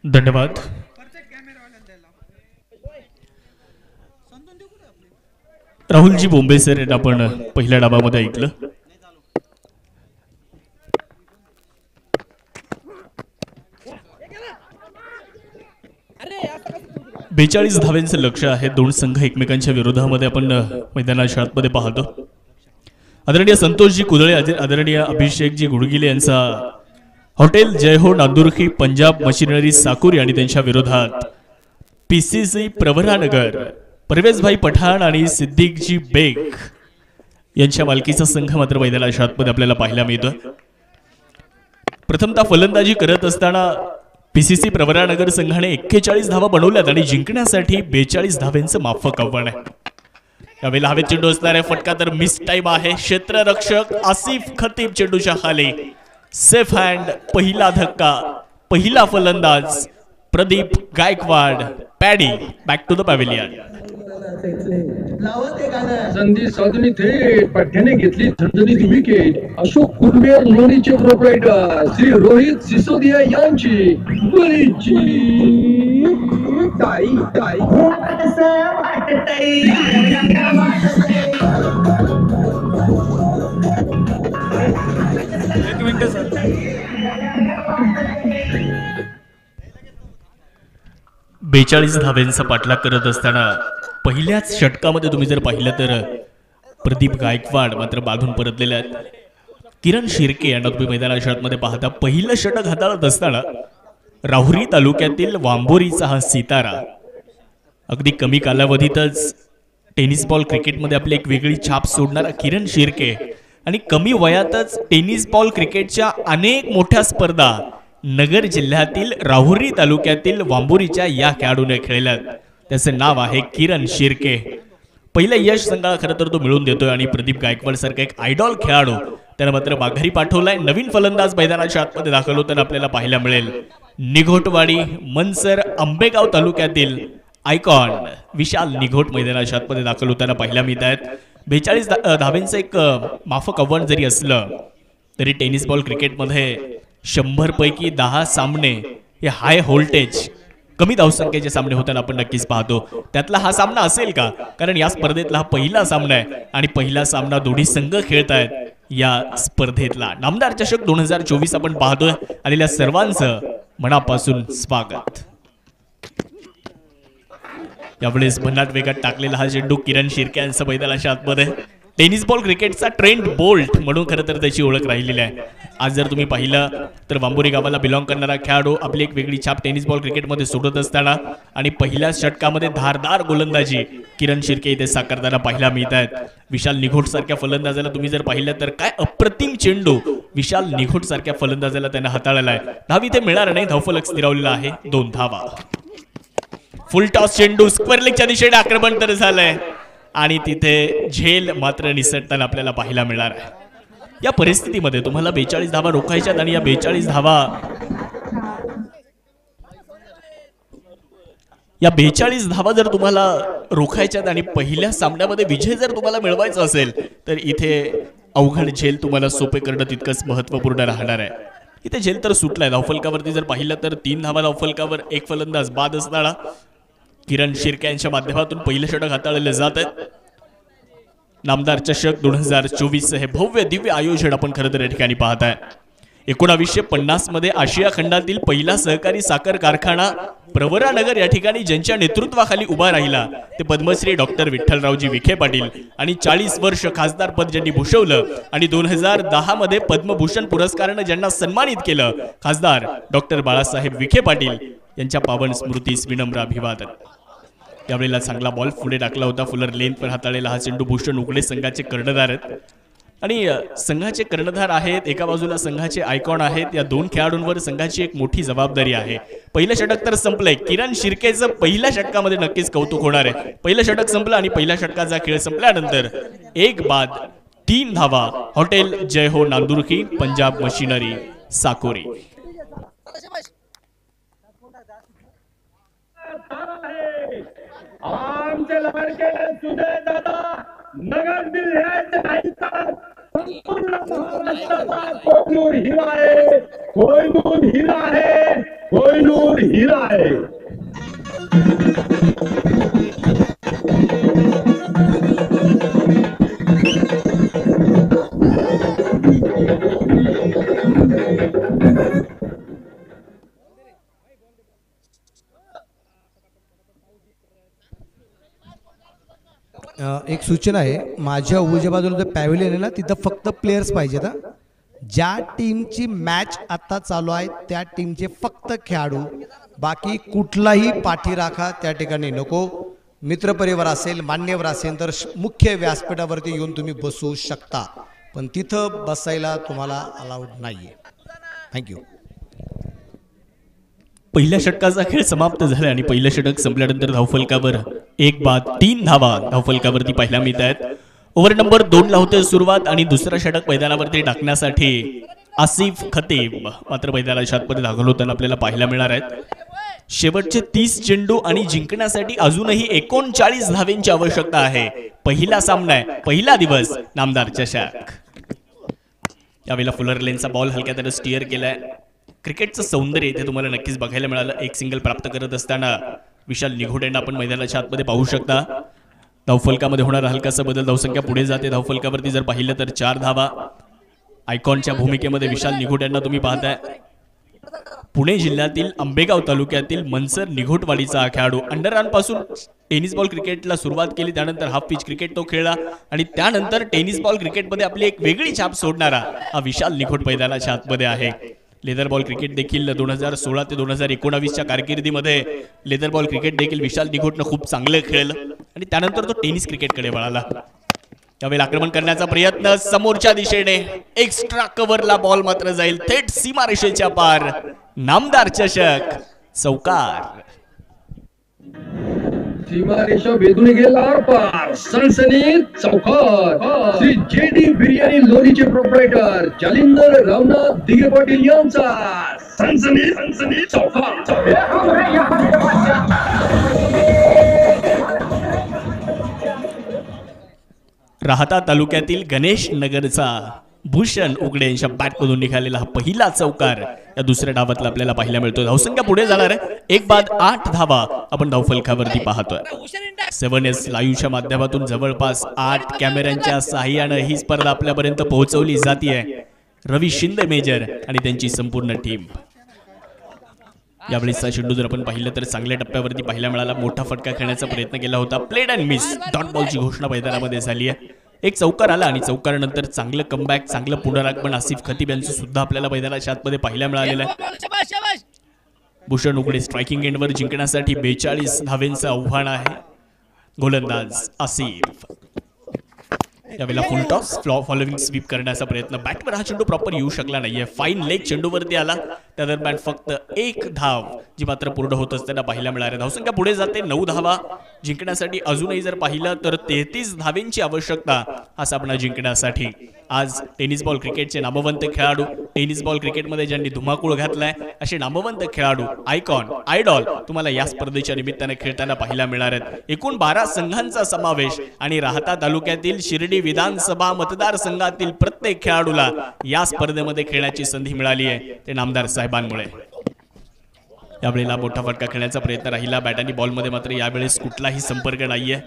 धन्यवाद. राहुलजी बोंबे सर यांना आपण पहिल्या डाबामध्ये ऐकलं. बेचाळीस धाव्यांचं लक्ष आहे. दोन संघ एकमेकांच्या विरोधामध्ये आपण मैदानाच्या आतमध्ये पाहतो. आदरणीय संतोषजी कुदळे, आदरणीय अभिषेकजी गुडगिले यांचा हॉटेल जय हो नांदुरकी पंजाब मशिनरी साकुरी आणि त्यांच्या विरोधात PCC प्रवरानगर परवेशभाई पठाण आणि सिद्दीकजी बेग यांच्या मालकीचा संघ मात्र मैदानाच्या आतमध्ये आपल्याला पाहायला मिळतोय. प्रथमतः फलंदाजी करत असताना PCC प्रवरानगर संघाने 41 धावा बनवल्यात आणि जिंकण्यासाठी 42 धाव्यांचं माफक आव्हान आहे. यावेळेला हवेत चेंडू असणार आहे. फटका तर मिस टाइम आहे. क्षेत्ररक्षक आसिफ खतीब चेंडूच्या खाली, सेफ हँड. पहिला धक्का, पहिला फलंदाज प्रदीप गायकवाड, पॅडी बॅक टू द पॅव्हिलियन. संधी साधून थेट पठ्याने घेतली झणझणीत विकेट. अशोक कुंबेर लोणीचे प्रोप्रायटर श्री रोहित सिसोदिया यांची बरीची टाई टाई. एक मिनिट सर. बेचाळीस धाव्यांचा पाठलाग करत असताना पहिल्याच षटकामध्ये तुम्ही जर पाहिलं तर प्रदीप गायकवाड मात्र बाधून परतलेले आहेत. किरण शिर्के यांना तुम्ही मैदानाच्या आतमध्ये पाहता. पहिलं षटक हाताळत असताना राहुरी तालुक्यातील वांबोरीचा हा सितारा अगदी कमी कालावधीतच टेनिस बॉल क्रिकेटमध्ये आपली एक वेगळी छाप सोडणारा किरण शिर्के आणि कमी वयातच टेनिस बॉल क्रिकेटच्या अनेक मोठ्या स्पर्धा नगर जिल्ह्यातील राहुरी तालुक्यातील वांबोरीच्या या खेळाडूने खेळल्यात. त्याचं नाव आहे किरण शिर्के. पहिलं यश संघाला खरं तर तो मिळवून देतोय आणि प्रदीप गायकवाड सारखा एक आयडॉल खेळाडू त्यानं मात्र माघारी पाठवलाय. नवीन फलंदाज मैदानाच्या आतमध्ये दाखल होताना आपल्याला पाहायला मिळेल. निघोटवाडी मनसर आंबेगाव तालुक्यातील आयकॉन विशाल निघोट मैदानाच्या आतमध्ये दाखल होताना पाहायला मिळत आहेत. 42 धाव्यांचं एक माफक आव्हान जरी असलं तरी टेनिस बॉल क्रिकेटमध्ये 100 पैकी 10 सामने हे हाय व्होल्टेज कमी धावसंख्येचे सामने होताना आपण नक्कीच पाहतो. त्यातला हा सामना असेल का? कारण या स्पर्धेतला हा पहिला सामना आहे आणि पहिला सामना दोन्ही संघ खेळत आहेत या स्पर्धेतला. नामदार चषक 2024 आपण पाहतोय. आलेल्या सर्वांचं मनापासून स्वागत. यावेळेस भन्नाट वेगात टाकलेला हा चेंडू किरण शिर्के यांचा मैदानाच्या आतमध्ये. टेनिस बॉल क्रिकेटचा ट्रेंड बोल्ट म्हणून खरं तर त्याची ओळख राहिलेली आहे. आज जर तुम्ही पाहिलं तर वांबोरी गावाला बिलॉंग करणारा खेळाडू आपली एक वेगळी छाप टेनिस बॉल क्रिकेटमध्ये सोडत असताना आणि पहिल्या षटकामध्ये धारदार गोलंदाजी किरण शिर्के इथे साकारताना पाहायला मिळत आहेत. विशाल निघोट सारख्या फलंदाजाला तुम्ही जर पाहिलं तर काय अप्रतिम चेंडू विशाल निघोट सारख्या फलंदाजाला त्यानं हाताळलेला आहे. धाव इथे मिळणार नाही. धावफलक स्थिरावलेला आहे 2 धावा. फुल टॉस चेंडू स्क्वेअर लेगच्या दिशेने आक्रमण तर झालंय आणि तिथे झेल मात्र निसटताना आपल्याला पाहायला मिळणार आहे. या परिस्थितीमध्ये तुम्हाला 42 धावा रोखायच्यात आणि या 42 धावा जर तुम्हाला रोखायच्यात आणि पहिल्या सामन्यामध्ये विजय जर तुम्हाला मिळवायचा असेल तर इथे अवघड झेल तुम्हाला सोपे करणं तितकंच महत्त्वपूर्ण राहणार आहे. इथे झेल तर सुटलाय. धावफलकावरती जर पाहिलं तर 3 धावा धावफलकावर, एक फलंदाज बाद असताना किरण शिर्के यांच्या माध्यमातून पहिलं षटक हाताळले जात आहेत. नामदार चषक 2024 हे भव्य दिव्य आयोजन आपण खरं तर या ठिकाणी पाहत आहे. 1950 मध्ये आशिया खंडातील पहिला सहकारी साखर कारखाना प्रवरानगर या ठिकाणी ज्यांच्या नेतृत्वाखाली उभा राहिला ते पद्मश्री डॉक्टर विठ्ठलरावजी विखे पाटील आणि 40 वर्ष खासदार पद ज्यांनी भूषवलं आणि 2010 मध्ये पद्मभूषण पुरस्काराने ज्यांना सन्मानित केलं खासदार डॉक्टर बाळासाहेब विखे पाटील यांच्या पावन स्मृतीस विनम्र अभिवादन. यावेळेला चांगला बॉल पुढे टाकला होता. फुलर लेनवर हाताळलेला हा चेंडू भूषण उगले संघाचे कर्णधार आहेत आणि संघाचे कर्णधार आहेत. एका बाजूला संघाचे आयकॉन आहेत. या दोन खेळाडूंवर संघाची एक मोठी जबाबदारी आहे. पहिलं षटक तर संपलंय. किरण शिर्केचं पहिल्या षटकामध्ये नक्कीच कौतुक होणार आहे. पहिलं षटक संपलं आणि पहिल्या षटकाचा खेळ संपल्यानंतर 1 बाद 3 धावा हॉटेल जय हो नांदुरकी पंजाब मशिनरी साकोरी. आमचे लाडके सुजय दादा नगर जिल्ह्याचे नाहीतर संपूर्ण महाराष्ट्राचा कोहिनूर हिरा आहे. कोहिनूर हिरा आहे. कोहिनूर हिरा आहे. एक सूचना आहे. माझ्या उजव्या बाजूला जो पॅव्हिलियन आहे ना तिथं फक्त प्लेयर्स पाहिजेत. ज्या टीमची मॅच आता चालू आहे त्या टीमचे फक्त खेळाडू, बाकी कुठलाही पाठीराखा त्या ठिकाणी नको. मित्रपरिवार असेल, मान्यवर असेल तर मुख्य व्यासपीठावरती येऊन तुम्ही बसू शकता, पण तिथं बसायला तुम्हाला अलाउड नाहीये. थँक्यू. पहिल्या षटकाचा खेळ समाप्त झाला आणि पहिलं षटक संपल्यानंतर धावफलकावर 1 बाद 3 धावा धावफलकावरती पाहायला मिळत आहेत. ओव्हर नंबर 2 ला होते सुरुवात आणि दुसरं षटक मैदानावरती टाकण्यासाठी आसिफ खतीब मात्र मैदानाच्या आतमध्ये दाखल होताना आपल्याला पाहायला मिळणार आहेत. शेवटचे 30 चेंडू आणि जिंकण्यासाठी अजूनही 39 धावेंची आवश्यकता आहे. पहिला सामना आहे, पहिला दिवस नामदार चषक. यावेळेला फुलर लेनचा बॉल हलक्या त्याने स्टिअर केलाय. क्रिकेटचं सौंदर्य इथे तुम्हाला नक्कीच बघायला मिळालं. एक सिंगल प्राप्त करत असताना विशाल निघोडेंना आपण मैदानाच्या आतमध्ये पाहू शकता. धावफलकामध्ये होणारा हलकासा बदल, धावसंख्या पुढे जाते. धावफलकावरती जर पाहिलं तर 4 धावा. आयकॉनच्या भूमिकेमध्ये विशाल निघोडेंना तुम्ही पाहताय. पुणे जिल्ह्यातील आंबेगाव तालुक्यातील मनसर निघोटवाडीचा हा खेळाडू अंडरआर्म पासून टेनिस बॉल क्रिकेटला सुरुवात केली, त्यानंतर हाफ पिच क्रिकेट तो खेळला आणि त्यानंतर टेनिस बॉल क्रिकेटमध्ये आपली एक वेगळी छाप सोडणारा हा विशाल निघोट मैदानाच्या आतमध्ये आहे. लेदर बॉल क्रिकेट देखील 2016 ते 2019च्या कारकिर्दीमध्ये लेदर बॉल क्रिकेट देखील विशाल निघोटनं खूप चांगलं खेळलं आणि त्यानंतर तो टेनिस क्रिकेटकडे वळाला. यावेळी आक्रमण करण्याचा प्रयत्न समोरच्या दिशेने, एक्स्ट्रा कव्हरला बॉल मात्र जाईल थेट सीमारेषेच्या पार. नामदार चषक चौकार. सीमारेषा भेदून गेला पार. सणसणीत चौकार. श्री जेडी बिर्याणी लोणीचे प्रोप्रायटर जालिंदर रामनाथ दिघे पाटील यांचा सणसणीत चौकार. राहता तालुक्यातील गणेश नगरचा भूषण उगडे यांच्या बॅटमधून निघालेला हा पहिला चौकार या दुसऱ्या डावातला आपल्याला पाहायला मिळतो. धावसंख्या पुढे जाणार आहे. 1 बाद 8 धावा आपण धावफलकावरती पाहतोय. 7S लाईव्हच्या माध्यमातून जवळपास 8 कॅमेऱ्यांच्या सहाय्यानं ही स्पर्धा आपल्यापर्यंत पोहोचवली जाते. रवी शिंदे मेजर आणि त्यांची संपूर्ण टीम. यावेळेचा चेंडू जर आपण पाहिलं तर चांगल्या टप्प्यावरती पाहायला मिळाला. मोठा फटका खेळण्याचा प्रयत्न केला होता. Played and miss. डॉट बॉलची घोषणा मैदानामध्ये झाली आहे. एक चौकार आला आणि चौकारानंतर चांगलं कमबॅक, चांगलं पुनरागमन आसिफ खतीब यांचं सुद्धा आपल्याला मैदानाच्या आतमध्ये पाहायला मिळालेलं आहे. भूषण उगडे स्ट्रायकिंग एंडवर जिंकण्यासाठी 42 धावेंचं आव्हान आहे. गोलंदाज आसिफ. यावेळेला फुल टॉस फॉलोविंग स्वीप करण्याचा प्रयत्न. बॅटवर हा चेंडू प्रॉपर येऊ शकला नाहीये. फाईन लेग चेंडूवरती आला. त्या दरम्यान फक्त 1 धाव जी मात्र पूर्ण होत असताना पाहायला मिळणार आहे. धावसंख्या पुढे जाते 9 धावा जिंकण्यासाठी अजूनही जर पाहिलं तर 33 धावेंची आवश्यकता हा सामना जिंकण्यासाठी. आज टेनिस बॉल क्रिकेटचे नामवंत खेळाडू, टेनिस बॉल क्रिकेटमध्ये ज्यांनी धुमाकूळ घातलाय असे नामवंत खेळाडू, आयकॉन, आयडॉल तुम्हाला या स्पर्धेच्या निमित्ताने खेळताना पाहायला मिळणार आहेत. एकूण 12 संघांचा समावेश आणि राहता तालुक्यातील शिर्डी विधानसभा मतदारसंघातील प्रत्येक खेळाडूला या स्पर्धेमध्ये खेळण्याची संधी मिळाली आहे ते नामदार साहेबांमुळे. यावेळेला मोठा फटका खेळण्याचा प्रयत्न राहिला. बॅट आणि बॉलमध्ये मात्र यावेळेस कुठलाही संपर्क नाहीये.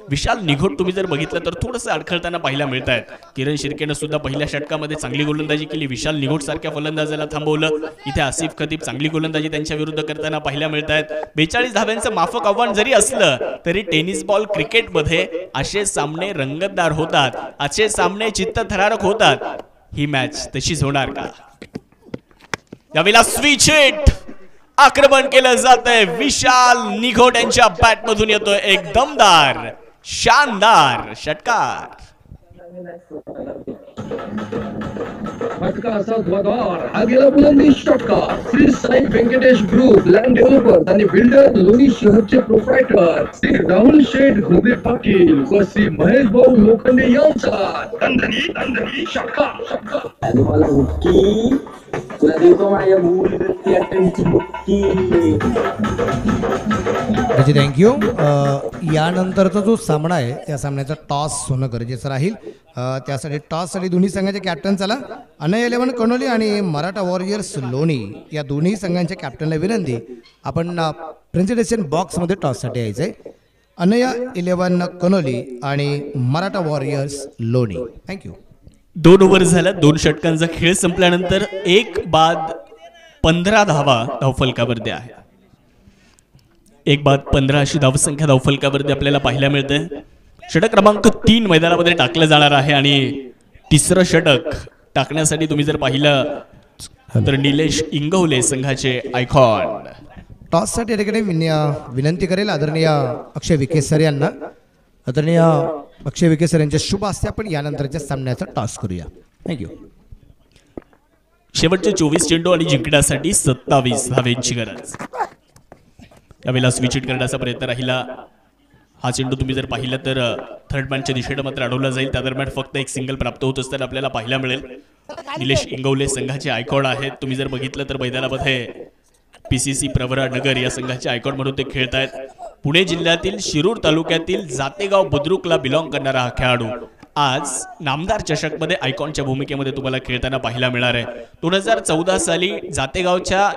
विशाल निघोट तुम्ही जर बघितलं तर थोडंसं अडखळताना पाहायला मिळत आहेत. किरण शिर्केनं सुद्धा पहिल्या षटकामध्ये चांगली गोलंदाजी केली. विशाल निघोट सारख्या फलंदाजाला थांबवलं. इथे आसिफ खतीब चांगली गोलंदाजी त्यांच्या विरुद्ध करताना पाहायला मिळत आहेत. 42 धाव्यांचं माफक आव्हान जरी असलं तरी टेनिस बॉल क्रिकेटमध्ये असे सामने रंगतदार होतात, असे सामने चित्तथरारक होतात. ही मॅच तशीच होणार का? यावेळेला स्विच हिट आक्रमण केलं जातंय. विशाल निघोट यांच्या बॅट मधून येतोय एक दमदार शानदार षटकार. फटका असा ध्वजार हा गेला बुलंदी षटकार. Shri Sai Venkatesh group, land developer आणि बिल्डर, लोणी शहरचे प्रोप्रायटर श्री राहुल शेठ घोगरे पाटील व श्री महेश भाऊ लोखंडे यांचा दणदणी षटकार. तुला देतो माझ्या मूळ अटेम्प्टची बुक्की. थँक्यू. यानंतरचा जो सामना आहे त्या सामन्याचा टॉस होणं गरजेचं राहील. त्यासाठी टॉससाठी दोन्ही संघाचे कॅप्टन चला. अनय 11 कनोली आणि मराठा वॉरियर्स लोणी या दोन्ही संघांच्या कॅप्टनला विनंती, आपण प्रेझेंटेशन बॉक्समध्ये टॉससाठी यायचं आहे. अनय 11 कनोली आणि मराठा वॉरियर्स लोणी. थँक्यू. 2 ओव्हर झाल्या. 2 षटकांचा खेळ संपल्यानंतर 1 बाद 15 धावा धावफलकावरती आहे. 1 बाद 15 अशी धावसंख्या धावफलकावरती आपल्याला पाहायला मिळते. षटक क्रमांक 3 मैदानामध्ये टाकलं जाणार आहे आणि तिसरं षटक टाकण्यासाठी तुम्ही जर पाहिलं तर निलेश इंगवले संघाचे आयकॉन टॉससाठी या ठिकाणी विनंती करेल आदरणीय अक्षय विखे सर यांना. आदरणीय अक्षय विखे सर यांच्या शुभ हस्ते आपण यानंतरच्या सामन्याचा टॉस करूया. थँक्यू. शेवटचे 24 चेंडू आणि जिंकण्यासाठी 27 धावेंची गरज. यावेळेला स्विच हिट करण्याचा प्रयत्न राहिला. हा चेंडू तुम्ही जर पाहिलं तर थर्ड मॅनच्या दिशेने मात्र अडवला जाईल. त्या दरम्यान फक्त एक सिंगल प्राप्त होत असताना आपल्याला पाहायला मिळेल. निलेश इंगवले संघाचे आयकॉन आहेत. तुम्ही जर बघितलं तर मैदानामध्ये PCC प्रवरा नगर या संघाचे आयकॉन म्हणून ते खेळत आहेत. पुणे जिल्ह्यातील शिरूर तालुक्यातील जातेगाव बुद्रुकला बिलॉंग करणारा हा खेळाडू आज नामदार चषकमध्ये आयकॉनच्या भूमिकेमध्ये तुम्हाला खेळताना पाहायला मिळणार आहे. 2014 साली जातेगावच्या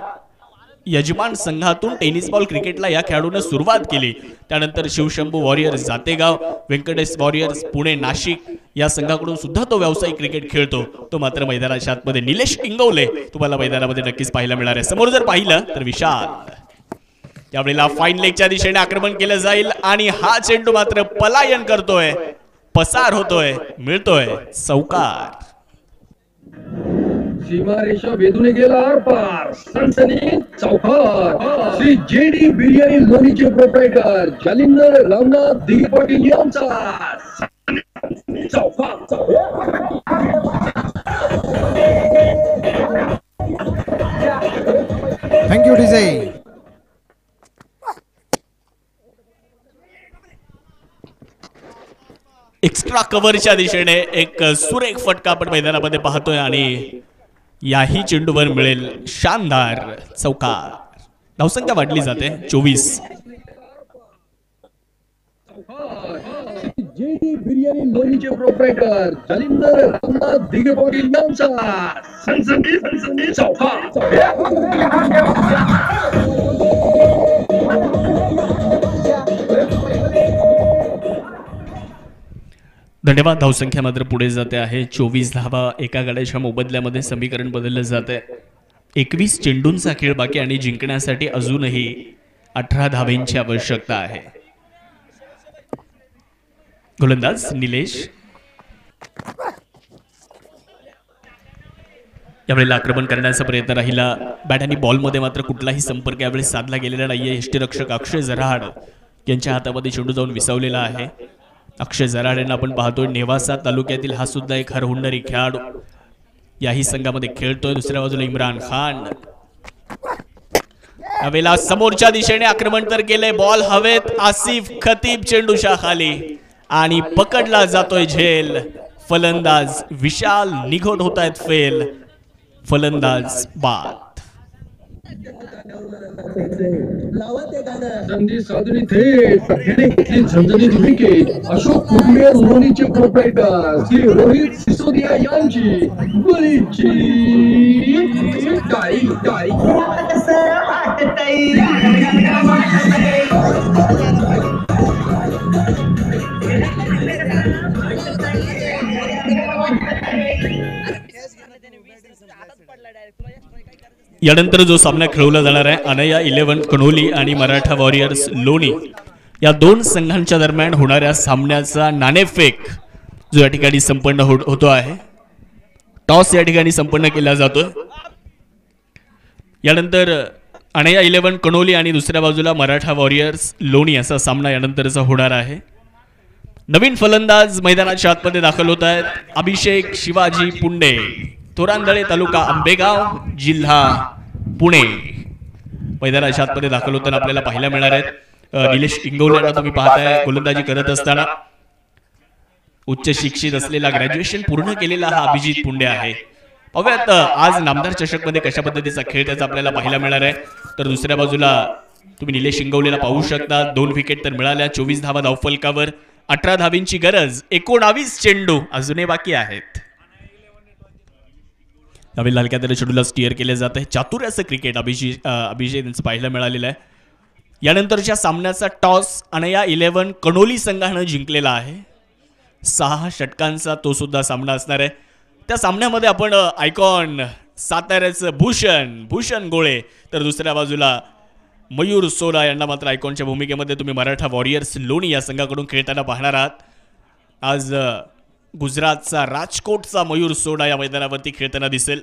यजमान संघातून टेनिस बॉल क्रिकेटला या खेळाडूने सुरुवात केली. त्यानंतर शिवशंभू वॉरियर्स जातेगाव, व्यंकटेश वॉरियर्स पुणे नाशिक या संघाकडून सुद्धा तो व्यावसायिक क्रिकेट खेळतो. तो मात्र मैदानाच्या आतमध्ये निलेश इंगवले तुम्हाला मैदानामध्ये नक्कीच पाहायला मिळणार आहे. समोर जर पाहिलं तर विशाल. त्यावेळेला फाईन लेगच्या दिशेने आक्रमण केलं जाईल आणि हा चेंडू मात्र पलायन करतोय, पसार होतोय, मिळतोय चौकार. सीमारेषा वेधून गेला आरपार. सनसनी चौकार. श्री JD बिर्याणी लोणीचे प्रोप्रायटर जालिंदर रामनाथ दिघे पाटील यांचा चौकार. थँक्यू डिझाई. एक्स्ट्रा कव्हरच्या दिशेने एक सुरेख फटका आपण मैदानामध्ये पाहतोय आणि याही चेंडूवर मिळेल शानदार चौकार. धावसंख्या वाढली जाते 24. JD बिर्याणी लोणीचे प्रोप्रायटर जालिंदर रामनाथ दिघे पाटील यांचा सनसनी चौकार. धन्यवाद. धावसंख्या मात्र पुढे जाते आहे 24 धावा. एका गाड्याच्या मोबदल्यामध्ये समीकरण बदललं जाते. 21 चेंडूंचा खेळ बाकी आणि जिंकण्यासाठी अजूनही 18 धावेंची आवश्यकता आहे. गोलंदाज निलेश. यावेळेला आक्रमण करण्याचा प्रयत्न राहिला. बॅट आणि बॉलमध्ये मात्र कुठलाही संपर्क यावेळी साधला गेलेला नाहीये. यष्टीरक्षक अक्षय जराड यांच्या हातामध्ये चेंडू जाऊन विसावलेला आहे. अक्षय जराड यांना आपण पाहतोय नेवासा तालुक्यातील हा सुद्धा एक हरहुन्नरी खेळाडू याही संघामध्ये खेळतोय. दुसऱ्या बाजूला इम्रान खान यावेळेला समोरच्या दिशेने आक्रमण तर केलंय, बॉल हवेत, आसिफ खतीब चेंडूच्या खाली आणि पकडला जातोय झेल. फलंदाज विशाल निघून होत आहेत फेल. फलंदाज बाद. संधी साधून थेट त्याने घेतली झणझणीत विकेट. अशोक कुटुंबीय लोणीचे प्रोप्रायटर श्री रोहित सिसोदिया यांची बळीची टाळी टाळी. यानंतर जो सामना खेळवला जाणार आहे अनया 11 कणोली आणि मराठा वॉरियर्स लोणी या दोन संघांच्या दरम्यान होणाऱ्या सामन्याचा नाणेफेक जो या ठिकाणी संपन्न होतो आहे. टॉस या ठिकाणी संपन्न केला जातोय. यानंतर अनया 11 कणोली आणि दुसऱ्या बाजूला मराठा वॉरियर्स लोणी असा सामना यानंतरचा होणार आहे. नवीन फलंदाज मैदानाच्या आतमध्ये दाखल होत आहेत. अभिषेक शिवाजी पुंडे, तोरांदळे तालुका आंबेगाव, जिल्हा पुणे. मैदानाच्या आतमध्ये दाखल होताना आपल्याला पाहायला मिळणार आहेत निलेश इंगवले यांना तुम्ही पाहताय गोलंदाजी करत असताना. उच्च शिक्षित असलेला, ग्रॅज्युएशन पूर्ण केलेला हा अभिजित पुंडे आहे. पाहूयात आज नामदार चषक मध्ये कशा पद्धतीचा खेळ त्याचा आपल्याला पाहायला मिळणार आहे. तर दुसऱ्या बाजूला तुम्ही निलेश इंगवलेला पाहू शकता. 2 विकेट तर मिळाल्या, 24 धावा धावफलकावर, 18 धावींची गरज, 19 चेंडू अजूनही बाकी आहेत. यावेळी हलक्या तरी चेंडूला स्टिअर केले जात आहे. चातुर्याचं क्रिकेट अभिषेक यांचं पाहायला मिळालेलं आहे. यानंतरच्या सामन्याचा टॉस अनया 11 कणोली संघानं जिंकलेला आहे. 6 षटकांचा तो सुद्धा सामना असणार आहे. त्या सामन्यामध्ये आपण आयकॉन साताऱ्याचं भूषण गोळे तर दुसऱ्या बाजूला मयूर सोला यांना मात्र आयकॉनच्या भूमिकेमध्ये तुम्ही मराठा वॉरियर्स लोणी या संघाकडून खेळताना पाहणार आहात. आज गुजरातचा राजकोटचा मयूर सोडा या मैदानावरती खेळताना दिसेल.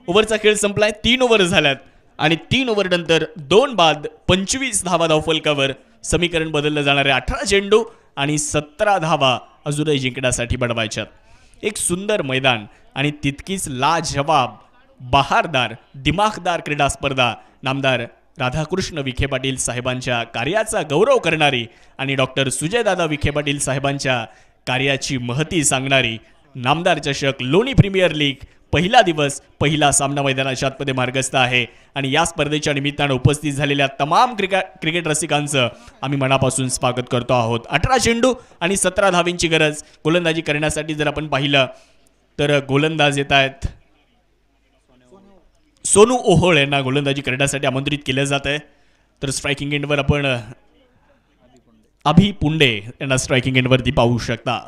ओव्हरचा खेळ संपलाय, 3 ओव्हर झाल्यात आणि 3 ओव्हर नंतर 2 बाद 25 धावा धावफलकावर. समीकरण बदललं जाणार आहे. 18 चेंडू आणि 17 धावा अजूनही जिंकण्यासाठी बनवायच्यात. एक सुंदर मैदान आणि तितकीच लाजवाब, बहारदार, दिमाखदार क्रीडा स्पर्धा. नामदार राधाकृष्ण विखे पाटील साहेबांच्या कार्याचा गौरव करणारी आणि डॉक्टर सुजयदादा विखे पाटील साहेबांच्या कार्याची महती सांगणारी नामदार चषक लोणी प्रीमियर लीग पहिला दिवस पहिला सामना मैदानाच्या आतमध्ये मार्गस्थ आहे. आणि या स्पर्धेच्या निमित्तानं उपस्थित झालेल्या तमाम क्रिकेट रसिकांचं आम्ही मनापासून स्वागत करतो आहोत. 18 चेंडू आणि 17 धावींची गरज. गोलंदाजी करण्यासाठी जर आपण पाहिलं तर गोलंदाज येत आहेत सोनू ओहोळ यांना गोलंदाजी करण्यासाठी आमंत्रित केलं जात आहे. तर स्ट्रायकिंग एंडवर आपण अभि पुंडे यांना स्ट्रायकिंग एंडवरती पाहू शकता.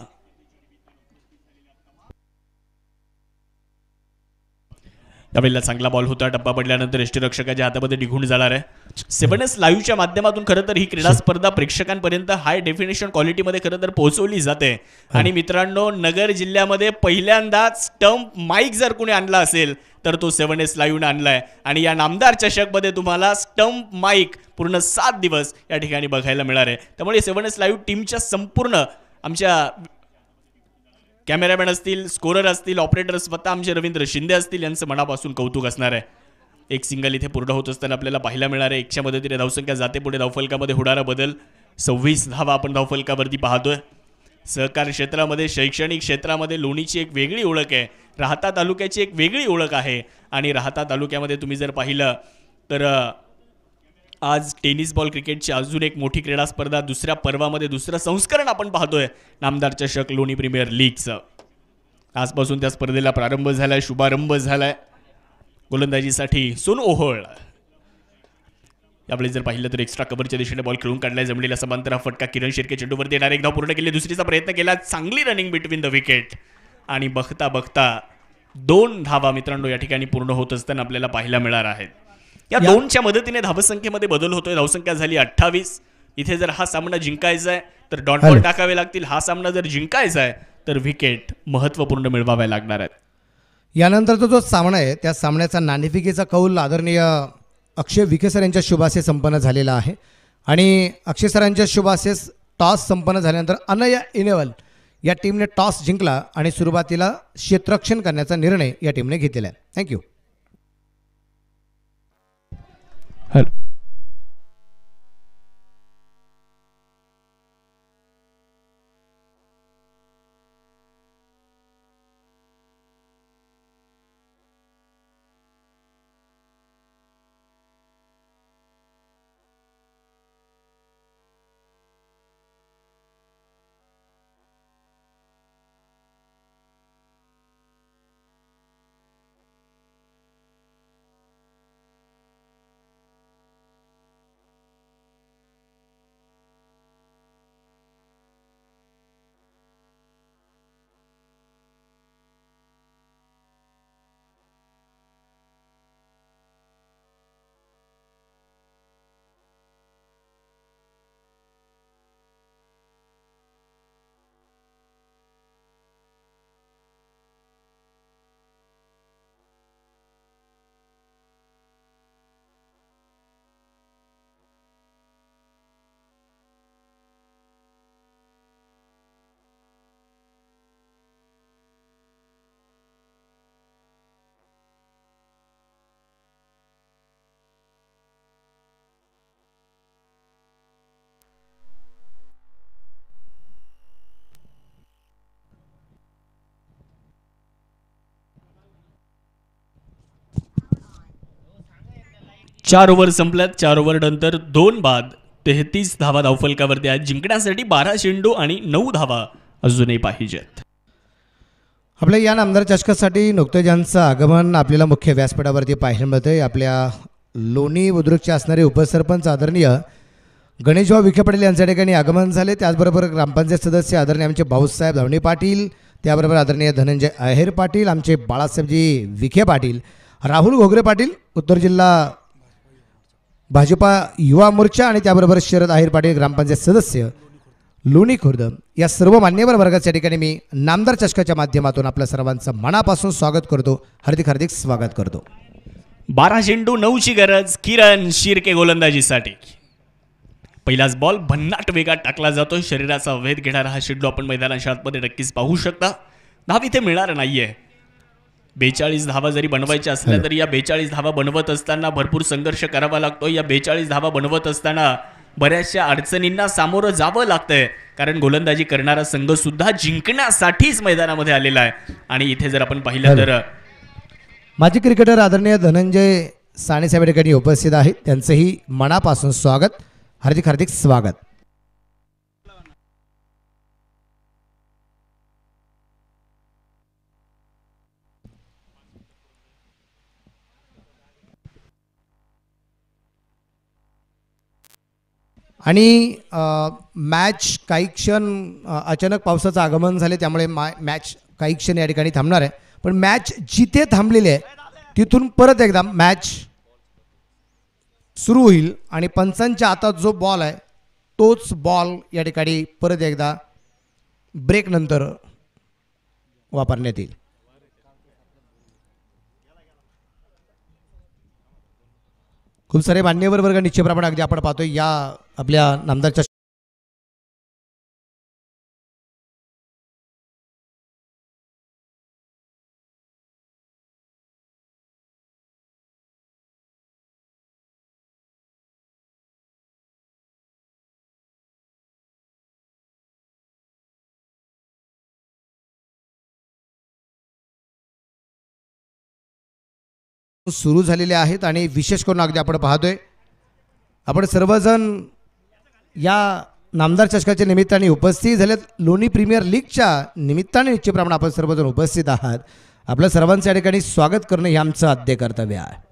यावेळेला चांगला बॉल होता, टप्पा पडल्यानंतर यष्टीरक्षकाच्या हातामध्ये निघून जाणार आहे. 7S लाईव्हच्या माध्यमातून खरं तर ही क्रीडा स्पर्धा प्रेक्षकांपर्यंत हाय डेफिनेशन क्वालिटीमध्ये खरं तर पोहोचवली जाते. आणि मित्रांनो, नगर जिल्ह्यामध्ये पहिल्यांदाच स्टंप माईक जर कोणी आणला असेल तर तो 7S लाईव्हने आणलाय. आणि या नामदार चषकमध्ये तुम्हाला स्टंप माईक पूर्ण 7 दिवस या ठिकाणी बघायला मिळणार आहे. त्यामुळे 7S लाईव्ह टीमच्या संपूर्ण आमच्या कॅमेरामॅन असतील, स्कोरर असतील, ऑपरेटर स्वतः आमचे रवींद्र शिंदे असतील यांचं मनापासून कौतुक असणार आहे. एक सिंगल इथे पूर्ण होत असताना आपल्याला पाहायला मिळणार आहे. 100 मदतीने धावसंख्या जाते पुढे. धावफलकामध्ये होणारा बदल 26 धावा आपण धावफलकावरती पाहतोय. सहकार क्षेत्रामध्ये, शैक्षणिक क्षेत्रामध्ये लोणीची एक वेगळी ओळख आहे. राहता तालुक्याची एक वेगळी ओळख आहे. आणि राहता तालुक्यामध्ये तुम्ही जर पाहिलं तर आज टेनिस बॉल क्रिकेटची अजून एक मोठी क्रीडा स्पर्धा दुसऱ्या पर्वामध्ये दुसरं संस्करण आपण पाहतोय नामदार चषक लोणी प्रीमियर लीगचं. आजपासून त्या स्पर्धेला प्रारंभ झालाय, शुभारंभ झालाय. गोलंदाजीसाठी सोनू ओहोळ. यावेळी जर पाहिलं तर एक्स्ट्रा कव्हरच्या दिशेने बॉल खेळून काढलाय. जमलेला समांतर फटका किरण शिर्के चेंडूवरती येणार. एक धाव पूर्ण केली, दुसरीचा प्रयत्न केला. चांगली रनिंग बिटवीन द विकेट आणि बघता बघता 2 धावा मित्रांनो या ठिकाणी पूर्ण होत असताना आपल्याला पाहायला मिळणार आहेत. या 2च्या मदतीने धावसंख्येमध्ये बदल होतोय. धावसंख्या झाली 28. इथे जर हा सामना जिंकायचा आहे तर डॉट बॉल टाकावे लागतील. हा सामना जर जिंकायचा आहे तर विकेट महत्त्वपूर्ण मिळवाव्या लागणार आहेत. यानंतरचा जो सामना आहे त्या सामन्याचा नाणेफेकीचा कौल आदरणीय अक्षय विखे सर यांच्या शुभाशे संपन्न झालेला आहे. आणि अक्षय सरांच्या शुभाशे टॉस संपन्न झाल्यानंतर अनया 11 या टीमने टॉस जिंकला आणि सुरुवातीला क्षेत्ररक्षण करण्याचा निर्णय या टीमने घेतलेला आहे. थँक्यू. 4 ओव्हर संपल्यात. 4 ओव्हर नंतर 2 बाद 33 धावा धावफलकावरती आहेत. जिंकण्यासाठी 12 चेंडू आणि 9 धावा अजूनही पाहिजेत. आपल्या या नामदार चषकासाठी नुकतेच ज्यांचं आगमन आपल्याला मुख्य व्यासपीठावरती पाहायला मिळतंय. आपल्या लोणी बुद्रुकचे असणारे उपसरपंच आदरणीय गणेशभाऊ विखे पाटील यांच्या ठिकाणी आगमन झाले. त्याचबरोबर ग्रामपंचायत सदस्य आदरणीय आमचे भाऊसाहेब धावणे पाटील, त्याबरोबर आदरणीय धनंजय आहेर पाटील, आमचे बाळासाहेबजी विखे पाटील, राहुल घोगरे पाटील उत्तर जिल्हा भाजपा युवा मोर्चा आणि त्याबरोबर शरद आहेर पाटील ग्रामपंचायत सदस्य लोणी खुर्द या सर्व मान्यवर वर्गाच्या ठिकाणी मी नामदार चषकाच्या माध्यमातून आपल्या सर्वांचं मनापासून स्वागत करतो. हार्दिक हार्दिक स्वागत करतो. 12 चेंडू 9ची गरज किरण शिर्के गोलंदाजीसाठी. पहिलाच बॉल भन्नाट वेगात टाकला जातो. शरीराचा वेध घेणारा हा चेंडू आपण मैदानाच्या आतमध्ये नक्कीच पाहू शकता. धाव इथे मिळणार नाहीये. 42 धावा जरी बनवायच्या असल्या तरी या 42 धावा बनवत असताना भरपूर संघर्ष करावा लागतो. या 42 धावा बनवत असताना बऱ्याचशा अडचणींना सामोरं जावं लागतंय, कारण गोलंदाजी करणारा संघ सुद्धा जिंकण्यासाठीच मैदानामध्ये आलेला आहे. आणि इथे जर आपण पाहिलं तर माजी क्रिकेटर आदरणीय धनंजय सानेसाहेब या ठिकाणी उपस्थित आहेत. त्यांचंही मनापासून स्वागत, हार्दिक हार्दिक स्वागत. आणि मॅच काही क्षण अचानक पावसाचं आगमन झाले, त्यामुळे मॅच काही क्षण या ठिकाणी थांबणार आहे. पण मॅच जिथे थांबलेली आहे तिथून परत एकदा मॅच सुरू होईल आणि पंचांच्या हातात जो बॉल आहे तोच बॉल या ठिकाणी परत एकदा ब्रेक नंतर वापरण्यात येईल. खूप सारे मान्यवर वर्ग निश्चितप्रमाणे अगदी आपण पाहतोय या आपल्या नामदारच्या सुरू झालेले आहेत. आणि विशेष करून अगदी आपण पाहतोय आपण सर्वजण या नामदार चषकाच्या निमित्ताने उपस्थित झालेत. लोणी प्रीमियर लीगच्या निमित्ताने निश्चितप्रमाणे आपण सर्वजण उपस्थित आहात. आपल्या सर्वांचं या ठिकाणी स्वागत करणं हे आमचं आद्य कर्तव्य आहे.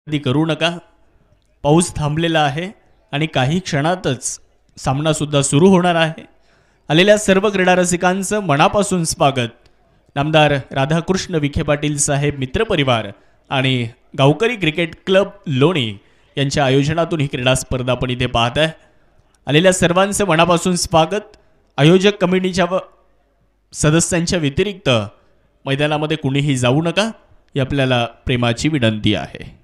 गर्दी करू नका. पाऊस थांबलेला आहे आणि काही क्षणातच सामना सुद्धा सुरू होणार आहे. आलेल्या सर्व क्रीडा रसिकांचं मनापासून स्वागत. नामदार राधाकृष्ण विखे पाटील साहेब मित्रपरिवार आणि गावकरी क्रिकेट क्लब लोणी यांच्या आयोजनातून ही क्रीडा स्पर्धा आपण इथे पाहत आहे. आलेल्या सर्वांचं मनापासून स्वागत. आयोजक कमिटीच्या सदस्यांच्या व्यतिरिक्त मैदानामध्ये कुणीही जाऊ नका ही आपल्याला प्रेमाची विनंती आहे.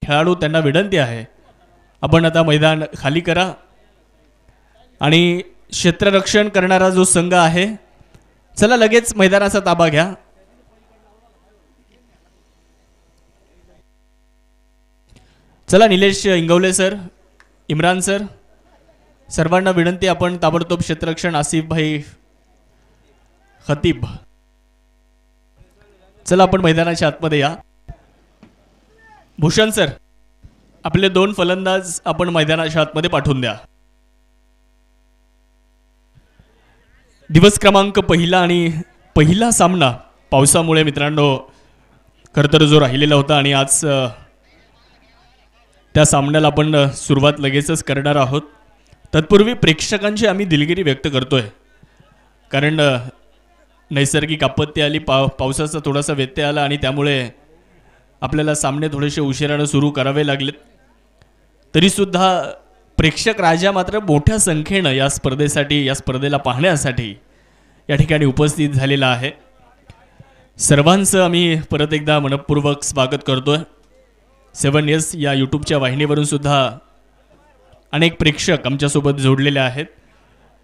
खेळाडू त्यांना विनंती आहे आपण आता मैदान खाली करा आणि क्षेत्ररक्षण करणारा जो संघ आहे चला लगेच मैदानाचा ताबा घ्या. चला निलेश इंगवले सर, इम्रान सर, सर्वांना विनंती आपण ताबडतोब क्षेत्ररक्षण. आसिफ भाई खतीब, चला आपण मैदानाच्या आतमध्ये या. भूषण सर, आपले 2 फलंदाज आपण मैदानाच्या आतमध्ये पाठवून द्या. दिवस क्रमांक पहिला सामना पावसामुळे मित्रांनो खरं तर जो राहिलेला होता आणि आज त्या सामन्याला आपण सुरुवात लगेचच करणार आहोत. तत्पूर्वी प्रेक्षकांची आम्ही दिलगिरी व्यक्त करतोय कारण नैसर्गिक आपत्ती आली, पावसाचा थोडासा व्यत्यय आला आणि त्यामुळे आपल्याला सामने थोडेसे उशिरानं सुरू करावे लागलेत. तरीसुद्धा प्रेक्षक राजा मात्र मोठ्या संख्येनं या स्पर्धेला पाहण्यासाठी या ठिकाणी उपस्थित झालेला आहे. सर्वांचं आम्ही परत एकदा मनपूर्वक स्वागत करतोय. 7S या यूट्यूबच्या वाहिनीवरून सुद्धा अनेक प्रेक्षक आमच्यासोबत जोडलेले आहेत.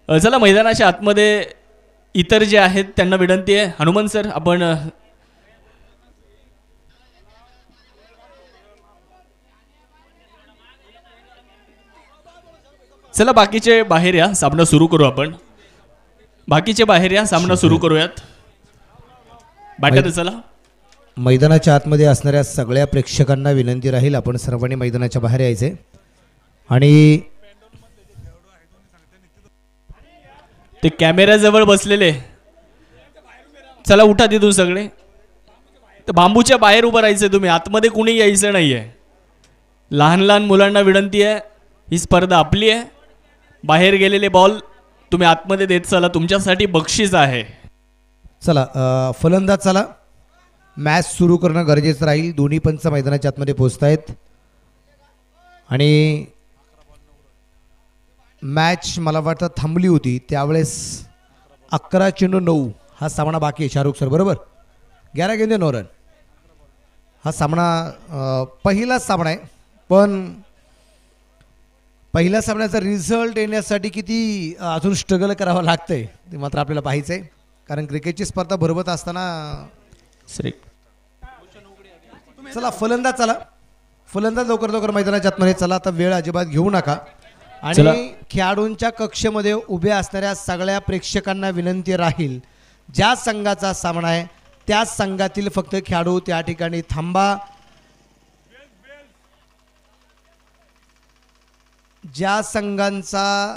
चला मैदानाच्या आतमध्ये इतर जे आहेत त्यांना विनंती आहे. हनुमान सर, आपण चला बाकीचे बाहेर या, सामना सुरू करू. आपण बाकीचे बाहेर या, सामना सुरू करूयात. बॅटर चला. मैदानाच्या आतमध्ये असणाऱ्या सगळ्या प्रेक्षकांना विनंती राहील आपण सर्वांनी मैदानाच्या बाहेर यायचे आणि ते कॅमेऱ्याजवळ बसलेले चला उठा तिथून सगळे. तर बांबूच्या बाहेर उभं राहायचं, तुम्ही आतमध्ये कुणी यायचं नाहीये. लहान लहान मुलांना विनंती आहे, ही स्पर्धा आपली आहे. बाहेर गेलेले बॉल तुम्ही आतमध्ये देत चला, तुमच्यासाठी बक्षीस आहे. चला फलंदाज चला, मॅच सुरू करणं गरजेचं राहील. दोन्ही पंच मैदानाच्या आतमध्ये पोहोचत आहेत आणि मॅच मला वाटतं थांबली होती त्यावेळेस 11-9 हा सामना बाकी आहे. शाहरुख सर बरोबर, 11 गेंदे 9 रन हा सामना पहिलाच सामना आहे. पण पहिल्या सामन्याचा रिझल्ट येण्यासाठी किती अजून स्ट्रगल करावं लागतंय ते मात्र आपल्याला पाहायचं आहे. कारण क्रिकेटची स्पर्धा भरवत असताना चला फलंदाज चला, फलंदाज लवकर लवकर मैदानाच्या आतमध्ये चला. आता वेळ अजिबात घेऊ नका आणि खेळाडूंच्या कक्षेमध्ये उभ्या असणाऱ्या सगळ्या प्रेक्षकांना विनंती राहील, ज्या संघाचा सामना आहे त्या संघातील फक्त खेळाडू त्या ठिकाणी थांबा. ज्या संघांचा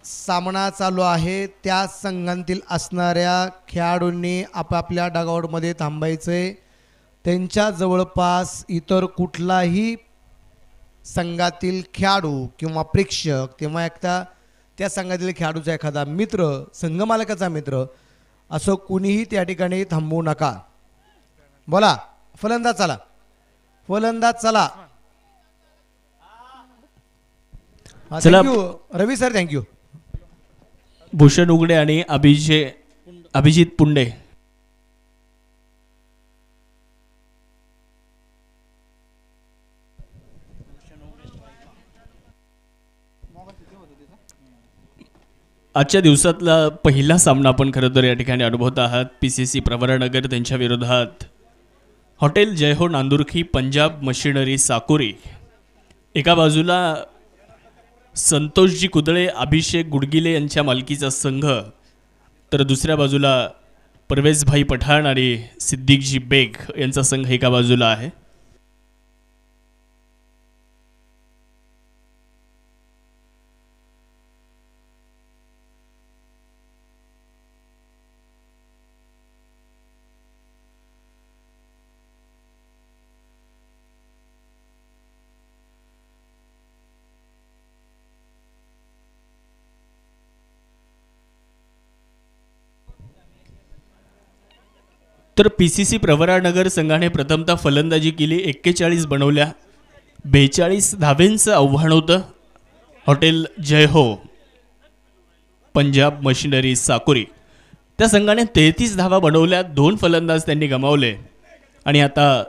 सामना चालू आहे त्या संघांतील असणाऱ्या खेळाडूंनी आपापल्या डगआउटमध्ये थांबायचे. त्यांच्या जवळपास इतर कुठलाही संघातील खेळाडू किंवा प्रेक्षक किंवा त्या संघातील खेळाडूचा एखादा मित्र, संघमालकाचा मित्र असं कुणीही त्या ठिकाणी थांबवू नका. बोला फलंदाज चला, फलंदाज चला. थँक्यू रवी सर, थँक्यू. भूषण उगडे आणि अभिजित पुंडे. आजच्या दिवसातला पहिला सामना आपण खरं तर या ठिकाणी अनुभवत आहात. PCC प्रवरानगर त्यांच्या विरोधात हॉटेल जयहो नांदुरखी पंजाब मशिनरी साकोरी. एका बाजूला संतोषजी कुदळे, अभिषेक गुडगिले यांच्या मालकीचा संघ, तर दुसऱ्या बाजूला परवेजभाई पठाण आणि सिद्दीकजी बेग यांचा संघ एका बाजूला आहे. तर PCC प्रवरानगर संघाने प्रथमतः फलंदाजी केली, 41 बनवल्या, 42 धावेंचं आव्हान होतं हॉटेल जयहो पंजाब मशिनरी साकोरी. त्या संघाने 33 धावा बनवल्या, 2 फलंदाज त्यांनी गमावले आणि आता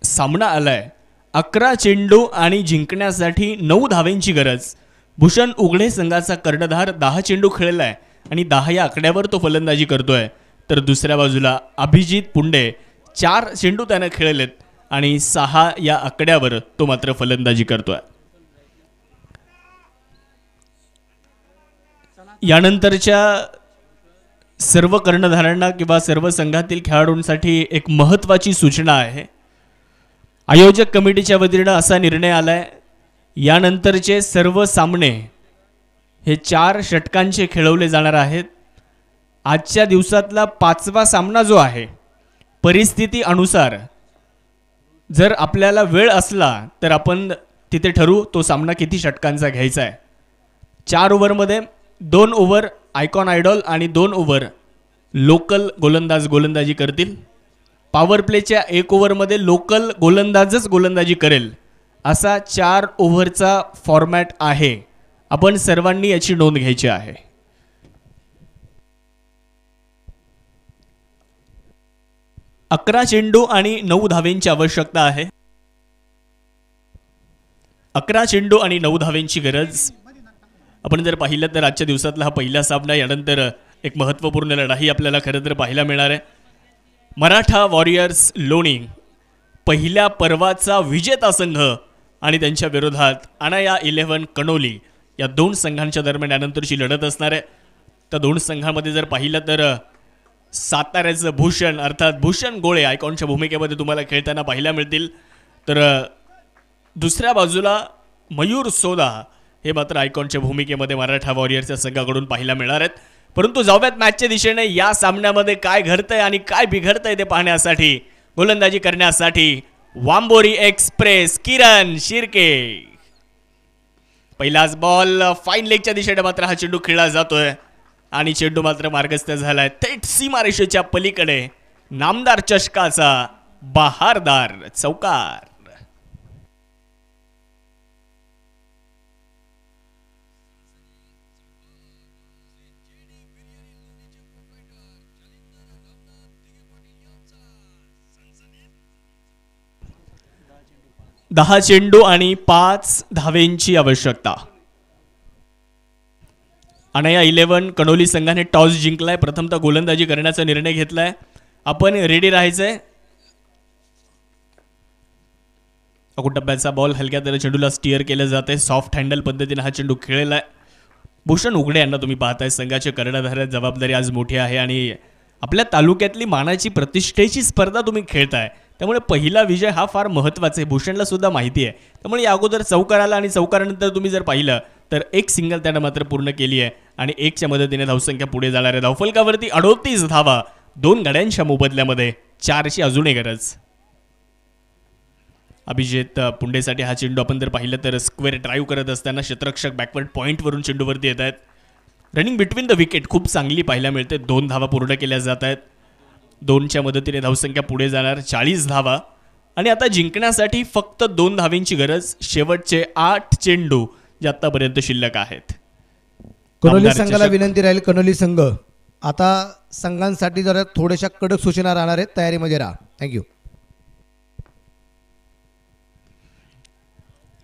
सामना आलाय 11 चेंडू आणि जिंकण्यासाठी 9 धावेंची गरज. भूषण उघडे संघाचा कर्णधार 10 चेंडू खेळलाय आणि 10 या आकड्यावर तो फलंदाजी करतोय. तर दुसऱ्या बाजूला अभिजित पुंडे 4 चेंडू त्यानं खेळलेत आणि 6 या आकड्यावर तो मात्र फलंदाजी करतोय. यानंतरच्या सर्व कर्णधारांना किंवा सर्व संघातील खेळाडूंसाठी एक महत्त्वाची सूचना आहे. आयोजक कमिटीच्या वतीनं असा निर्णय आलाय, यानंतरचे सर्व सामने हे 4 षटकांचे खेळवले जाणार आहेत. आजच्या दिवसातला 5वा सामना जो आहे, परिस्थिती अनुसार जर आपल्याला वेळ असला तर आपण तिथे ठरवू तो सामना किती षटकांचा घ्यायचा आहे. 4 ओव्हरमध्ये 2 ओव्हर आयकॉन आयडॉल आणि 2 ओव्हर लोकल गोलंदाज गोलंदाजी करतील. पॉवर प्लेच्या 1 ओव्हरमध्ये लोकल गोलंदाजच गोलंदाजी करेल असा 4 ओव्हरचा फॉर्मॅट आहे. आपण सर्वांनी याची नोंद घ्यायची आहे. अकरा चेंडू आणि 9 धावेंची आवश्यकता आहे. 11 चेंडू आणि 9 धावेंची गरज. आपण जर पाहिलं तर आजच्या दिवसातला हा पहिला सामना, यानंतर एक महत्त्वपूर्ण लढाई आपल्याला खरं तर पाहायला मिळणार आहे. मराठा वॉरियर्स लोणी पहिल्या पर्वाचा विजेता संघ आणि त्यांच्या विरोधात अनाया 11 कणोली या 2 संघांच्या दरम्यान यानंतरची लढत असणार आहे. त्या 2 संघांमध्ये जर पाहिलं तर साताऱ्याचं भूषण अर्थात भूषण गोळे आयकॉनच्या भूमिकेमध्ये तुम्हाला खेळताना पाहायला मिळतील. तर दुसऱ्या बाजूला मयूर सोदा हे मात्र आयकॉनच्या भूमिकेमध्ये मराठा वॉरियर्सच्या संघाकडून पाहायला मिळणार आहेत. परंतु जाऊयात मॅचच्या दिशेने. या सामन्यामध्ये काय घडतंय आणि काय बिघडतंय ते पाहण्यासाठी, गोलंदाजी करण्यासाठी वांबोरी एक्सप्रेस किरण शिर्के. पहिलाच बॉल फाईन लेगच्या दिशेने मात्र हा चेंडू खेळला जातोय आणि चेंडू मात्र मार्गस्थ झालाय थेट सीमारेषेच्या पलीकडे. नामदार चषकाचा बहारदार चौकार. दहा चेंडू आणि 5 धावेंची आवश्यकता. अनाया 11 कणोली संघाने टॉस जिंकलाय. प्रथमतः गोलंदाजी करण्याचा निर्णय घेतलाय. आपण रेडी राहायचंय. अकुटप्प्याचा बॉल हलक्या दर चेंडूला स्टिअर केलं जाते. सॉफ्ट हँडल पद्धतीने हा चेंडू खेळलाय. भूषण उघडे यांना तुम्ही पाहताय, संघाचे कर्णधार. जबाबदारी आज मोठी आहे आणि आपल्या तालुक्यातली मानाची प्रतिष्ठेची स्पर्धा तुम्ही खेळताय, त्यामुळे पहिला विजय हा फार महत्त्वाचा आहे. भूषणला सुद्धा माहिती आहे. त्यामुळे या अगोदर चौकार आला आणि चौकारानंतर तुम्ही जर पाहिलं तर 1 सिंगल त्यानं मात्र पूर्ण केली आहे आणि 1च्या मदतीने धावसंख्या पुढे जाणार आहे. धावफलकावरती 38 धावा 2 गड्यांच्या मोबदल्यामध्ये. 4ची अजूनही गरज. अभिजित पुंडेसाठी हा चेंडू आपण जर पाहिलं तर स्क्वेअर ड्राईव्ह करत असताना क्षेत्ररक्षक बॅकवर्ड पॉईंटवरून चेंडूवरती येत आहेत. रनिंग बिटवीन द विकेट खूप चांगली पाहायला मिळते. 2 धावा पूर्ण केल्या जात आहेत. 2च्या मदतीने धावसंख्या पुढे जाणार. 40 धावा आणि आता जिंकण्यासाठी फक्त 2 धावेंची गरज. शेवटचे 8 चेंडू जे आतापर्यंत शिल्लक आहेत. कणोली संघाला विनंती राहील, कणोली संघ आता संघांसाठी जरा थोड्याशा कडक सूचना राहणार आहेत, तयारीमध्ये राहा. थँक्यू.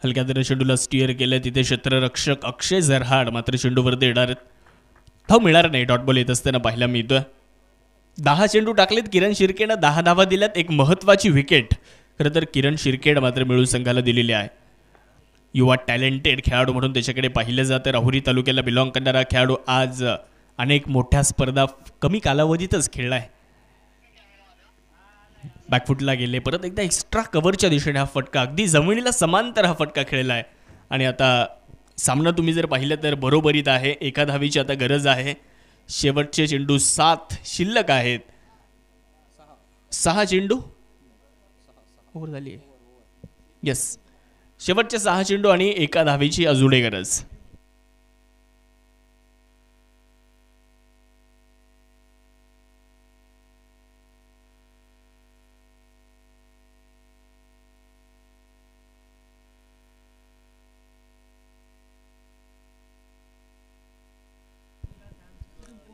हलक्या दर चेंडूला स्टिअर केलं. तिथे क्षेत्ररक्षक अक्षय झरहाड मात्र चेंडूवरती येणार आहेत. धाव मिळणार नाही. डॉट बॉल येत असताना पाहायला मिळतोय. 10 चेंडू टाकलेत. किरण शिर्केनं 10 धावा दिल्यात. एक महत्त्वाची विकेट खरं तर किरण शिर्केनं मात्र मिळून संघाला दिलेली आहे. युवा टॅलेंटेड खेळाडू म्हणून त्याच्याकडे पाहिलं जातं. राहुरी तालुक्याला बिलॉंग करणारा खेळाडू आज अनेक मोठ्या स्पर्धा कमी कालावधीतच खेळलाय. बॅकफुटला गेले. परत एकदा एक्स्ट्रा कव्हरच्या दिशेने हा फटका, अगदी जमिनीला समांतर हा फटका खेळलाय आणि आता सामना तुम्ही जर पाहिलं तर बरोबरीत आहे. 1 धावीची आता गरज आहे. शेवटचे चेंडू 7 शिल्लक आहेत. 6 चेंडू ओव्हर झाली आहे. येस, शेवटचे 6 चेंडू आणि 1 धावीची अजूनही गरज.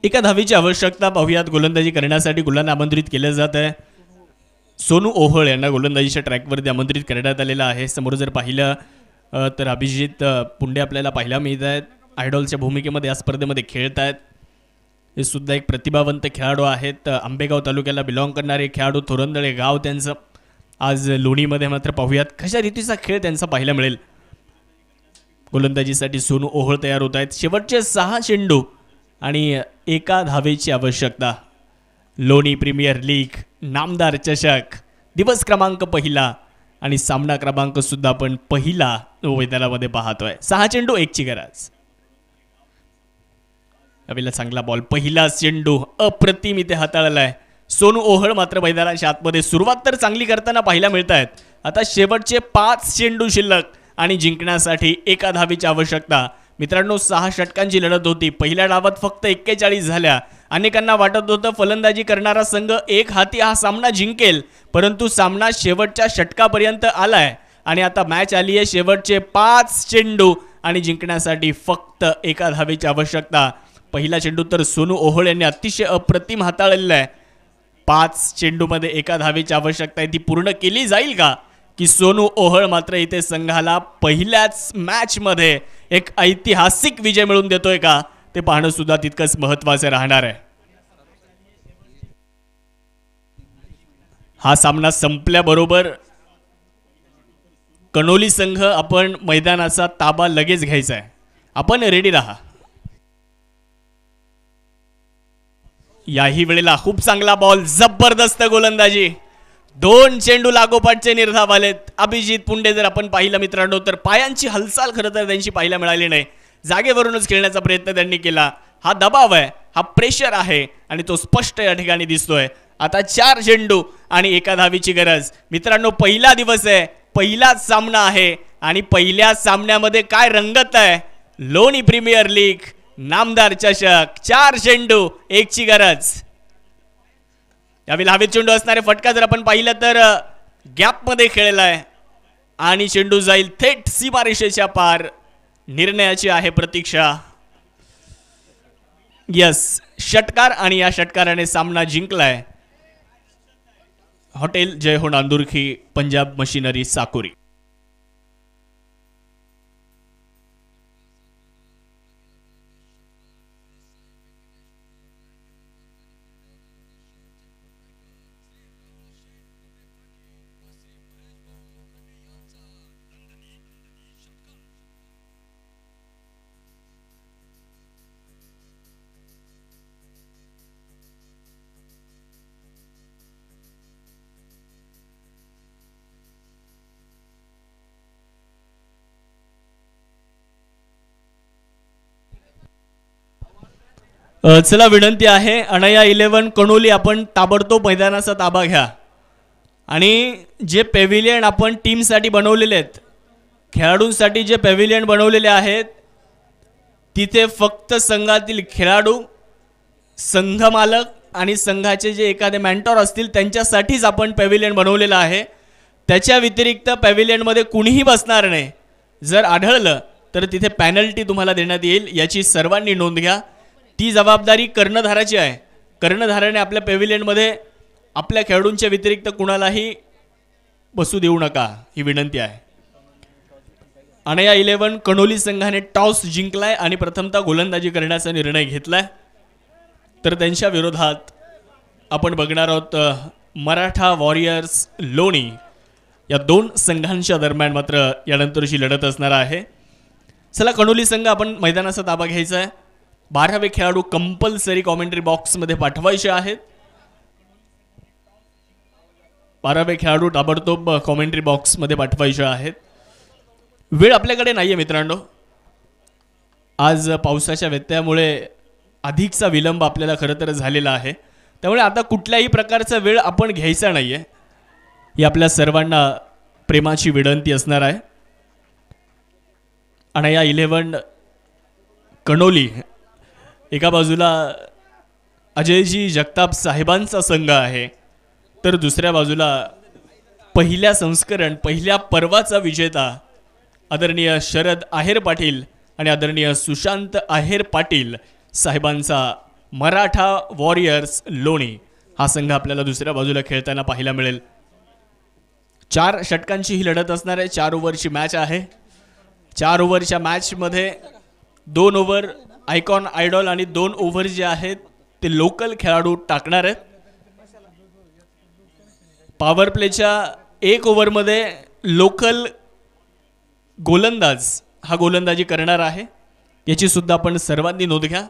एका धावीची आवश्यकता. पाहुयात गोलंदाजी करण्यासाठी गुलांना आमंत्रित केलं जात आहे. सोनू ओहळ यांना गोलंदाजीच्या ट्रॅकवरती आमंत्रित करण्यात आलेलं आहे. समोर जर पाहिलं तर अभिजित पुंडे आपल्याला पाहायला मिळत आहेत. आयडॉलच्या भूमिकेमध्ये या स्पर्धेमध्ये खेळत आहेत. हे सुद्धा एक प्रतिभावंत खेळाडू आहेत. आंबेगाव तालुक्याला बिलॉंग करणारे खेळाडू, थोरंदळे गाव त्यांचं. आज लोणीमध्ये मात्र पाहूयात कशा रीतीचा खेळ त्यांचा पाहायला मिळेल. गोलंदाजीसाठी सोनू ओहळ तयार होत आहेत. शेवटचे 6 चेंडू आणि 1 धावेची आवश्यकता. लोणी प्रीमियर लीग, नामदार चषक, दिवस क्रमांक पहिला आणि सामना क्रमांक सुद्धा आपण पहिला मैदानामध्ये पाहतोय. 6 चेंडू 1 ची गरज. यावेळेला चांगला बॉल, पहिला चेंडू अप्रतिम इथे हाताळलाय. सोनू ओहळ मात्र मैदानाच्या आतमध्ये सुरुवात तर चांगली करताना पाहायला मिळत आहेत. आता शेवटचे 5 चेंडू शिल्लक आणि जिंकण्यासाठी 1 धावेची आवश्यकता. मित्रांनो, 6 षटकांची लढत होती. पहिल्या डावात फक्त 41 झाल्या. अनेकांना वाटत होतं फलंदाजी करणारा संघ एक हाती हा सामना जिंकेल, परंतु सामना शेवटच्या षटकापर्यंत आलाय आणि आता मॅच आली आहे शेवटचे 5 चेंडू आणि जिंकण्यासाठी फक्त 1 धावेची आवश्यकता. पहिला चेंडू तर सोनू ओहळ यांनी अतिशय अप्रतिम हाताळलेला आहे. 5 चेंडूमध्ये 1 धावेची आवश्यकता आहे. ती पूर्ण केली जाईल का, की सोनू ओहळ मात्र इथे संघाला पहिल्याच मॅचमध्ये एक ऐतिहासिक विजय मिळवून देतोय का, ते पाहणं सुद्धा तितकंच महत्त्वाचं राहणार आहे. हा सामना संपल्याबरोबर कणोली संघ आपण मैदानाचा ताबा लगेच घ्यायचा आहे. आपण रेडी राहा. याही वेळेला खूप चांगला बॉल, जबरदस्त गोलंदाजी. 2 चेंडू लागोपाठचे निर्धाव आलेत. अभिजित पुंडे जर आपण पाहिलं मित्रांनो तर पायांची हालचाल खरं तर त्यांची पाहायला मिळाली नाही. जागेवरूनच खेळण्याचा प्रयत्न त्यांनी केला. हा दबाव आहे, हा प्रेशर आहे आणि तो स्पष्ट या ठिकाणी दिसतोय. आता 4 चेंडू आणि 1 धावेची गरज. मित्रांनो, पहिला दिवस आहे, पहिलाच सामना आहे आणि पहिल्या सामन्यामध्ये काय रंगत आहे. लोणी प्रीमियर लीग, नामदार चषक, 4 चेंडू 1 ची गरज. यावेळी हवेत चेंडू असणारे फटका जर आपण पाहिलं तर गॅपमध्ये खेळलेला आहे आणि चेंडू जाईल थेट सीमारेषेच्या पार. निर्णयाची आहे प्रतीक्षा. यस, षटकार आणि या षटकाराने सामना जिंकलाय हॉटेल जय हो नांदुरखी, पंजाब मशिनरी, साकोरी. चला, विनंती आहे अनया 11 कणोली, आपण ताबडतोब मैदानाचा ताबा घ्या आणि जे पॅव्हिलियन आपण टीमसाठी बनवलेले आहेत, खेळाडूंसाठी जे पॅव्हिलियन बनवलेले आहेत, तिथे फक्त संघातील खेळाडू, संघ मालक आणि संघाचे जे एखादे मेंटॉर असतील त्यांच्यासाठीच आपण पॅव्हिलियन बनवलेलं आहे. त्याच्या व्यतिरिक्त पॅव्हिलियनमध्ये कुणीही बसणार नाही. जर आढळलं तर तिथे पॅनल्टी तुम्हाला देण्यात येईल, याची सर्वांनी नोंद घ्या. ती जबाबदारी कर्णधाराची आहे. कर्णधाराने आपल्या पॅव्हिलियनमध्ये आपल्या खेळाडूंच्या व्यतिरिक्त कुणालाही बसू देऊ नका, ही विनंती आहे. अनया 11 कणोली संघाने टॉस जिंकलाय आणि प्रथमतः गोलंदाजी करण्याचा निर्णय घेतलाय. तर त्यांच्या विरोधात आपण बघणार आहोत मराठा वॉरियर्स लोणी. या 2 संघांच्या दरम्यान मात्र यानंतरची लढत असणार आहे. चला, कणोली संघ आपण मैदानाचा ताबा घ्यायचा आहे. 12वे खेळाडू कंपल्सरी कॉमेंट्री बॉक्समध्ये पाठवायचे आहेत. 12वे खेळाडू ताबडतोब कॉमेंट्री बॉक्समध्ये पाठवायचे आहेत. वेळ आपल्याकडे नाहीये मित्रांनो. आज पावसाच्या व्यत्ययामुळे अधिकचा विलंब आपल्याला खरं तर झालेला आहे. त्यामुळे आता कुठल्याही प्रकारचा वेळ आपण घ्यायचा नाहीये, ही आपल्या सर्वांना प्रेमाची विनंती असणार आहे. अनया 11 कणोली, एका बाजूला अजयजी जगताप साहेबांचा संघ आहे, तर दुसऱ्या बाजूला पहिल्या संस्करण, पहिल्या पर्वाचा विजेता आदरणीय शरद आहेर पाटील आणि आदरणीय सुशांत आहेर पाटील साहेबांचा मराठा वॉरियर्स लोणी हा संघ आपल्याला दुसऱ्या बाजूला खेळताना पाहायला मिळेल. 4 षटकांची ही लढत असणार आहे. 4 ओव्हरची मॅच आहे. 4 ओव्हरच्या मॅचमध्ये 2 ओव्हर आयकॉन आयडॉल आणि 2 ओव्हर जे आहेत ते लोकल खेळाडू टाकणार आहेत. पॉवर प्लेच्या 1 ओव्हरमध्ये लोकल गोलंदाज हा गोलंदाजी करणार आहे. याची सुद्धा आपण सर्वांनी नोंद घ्या.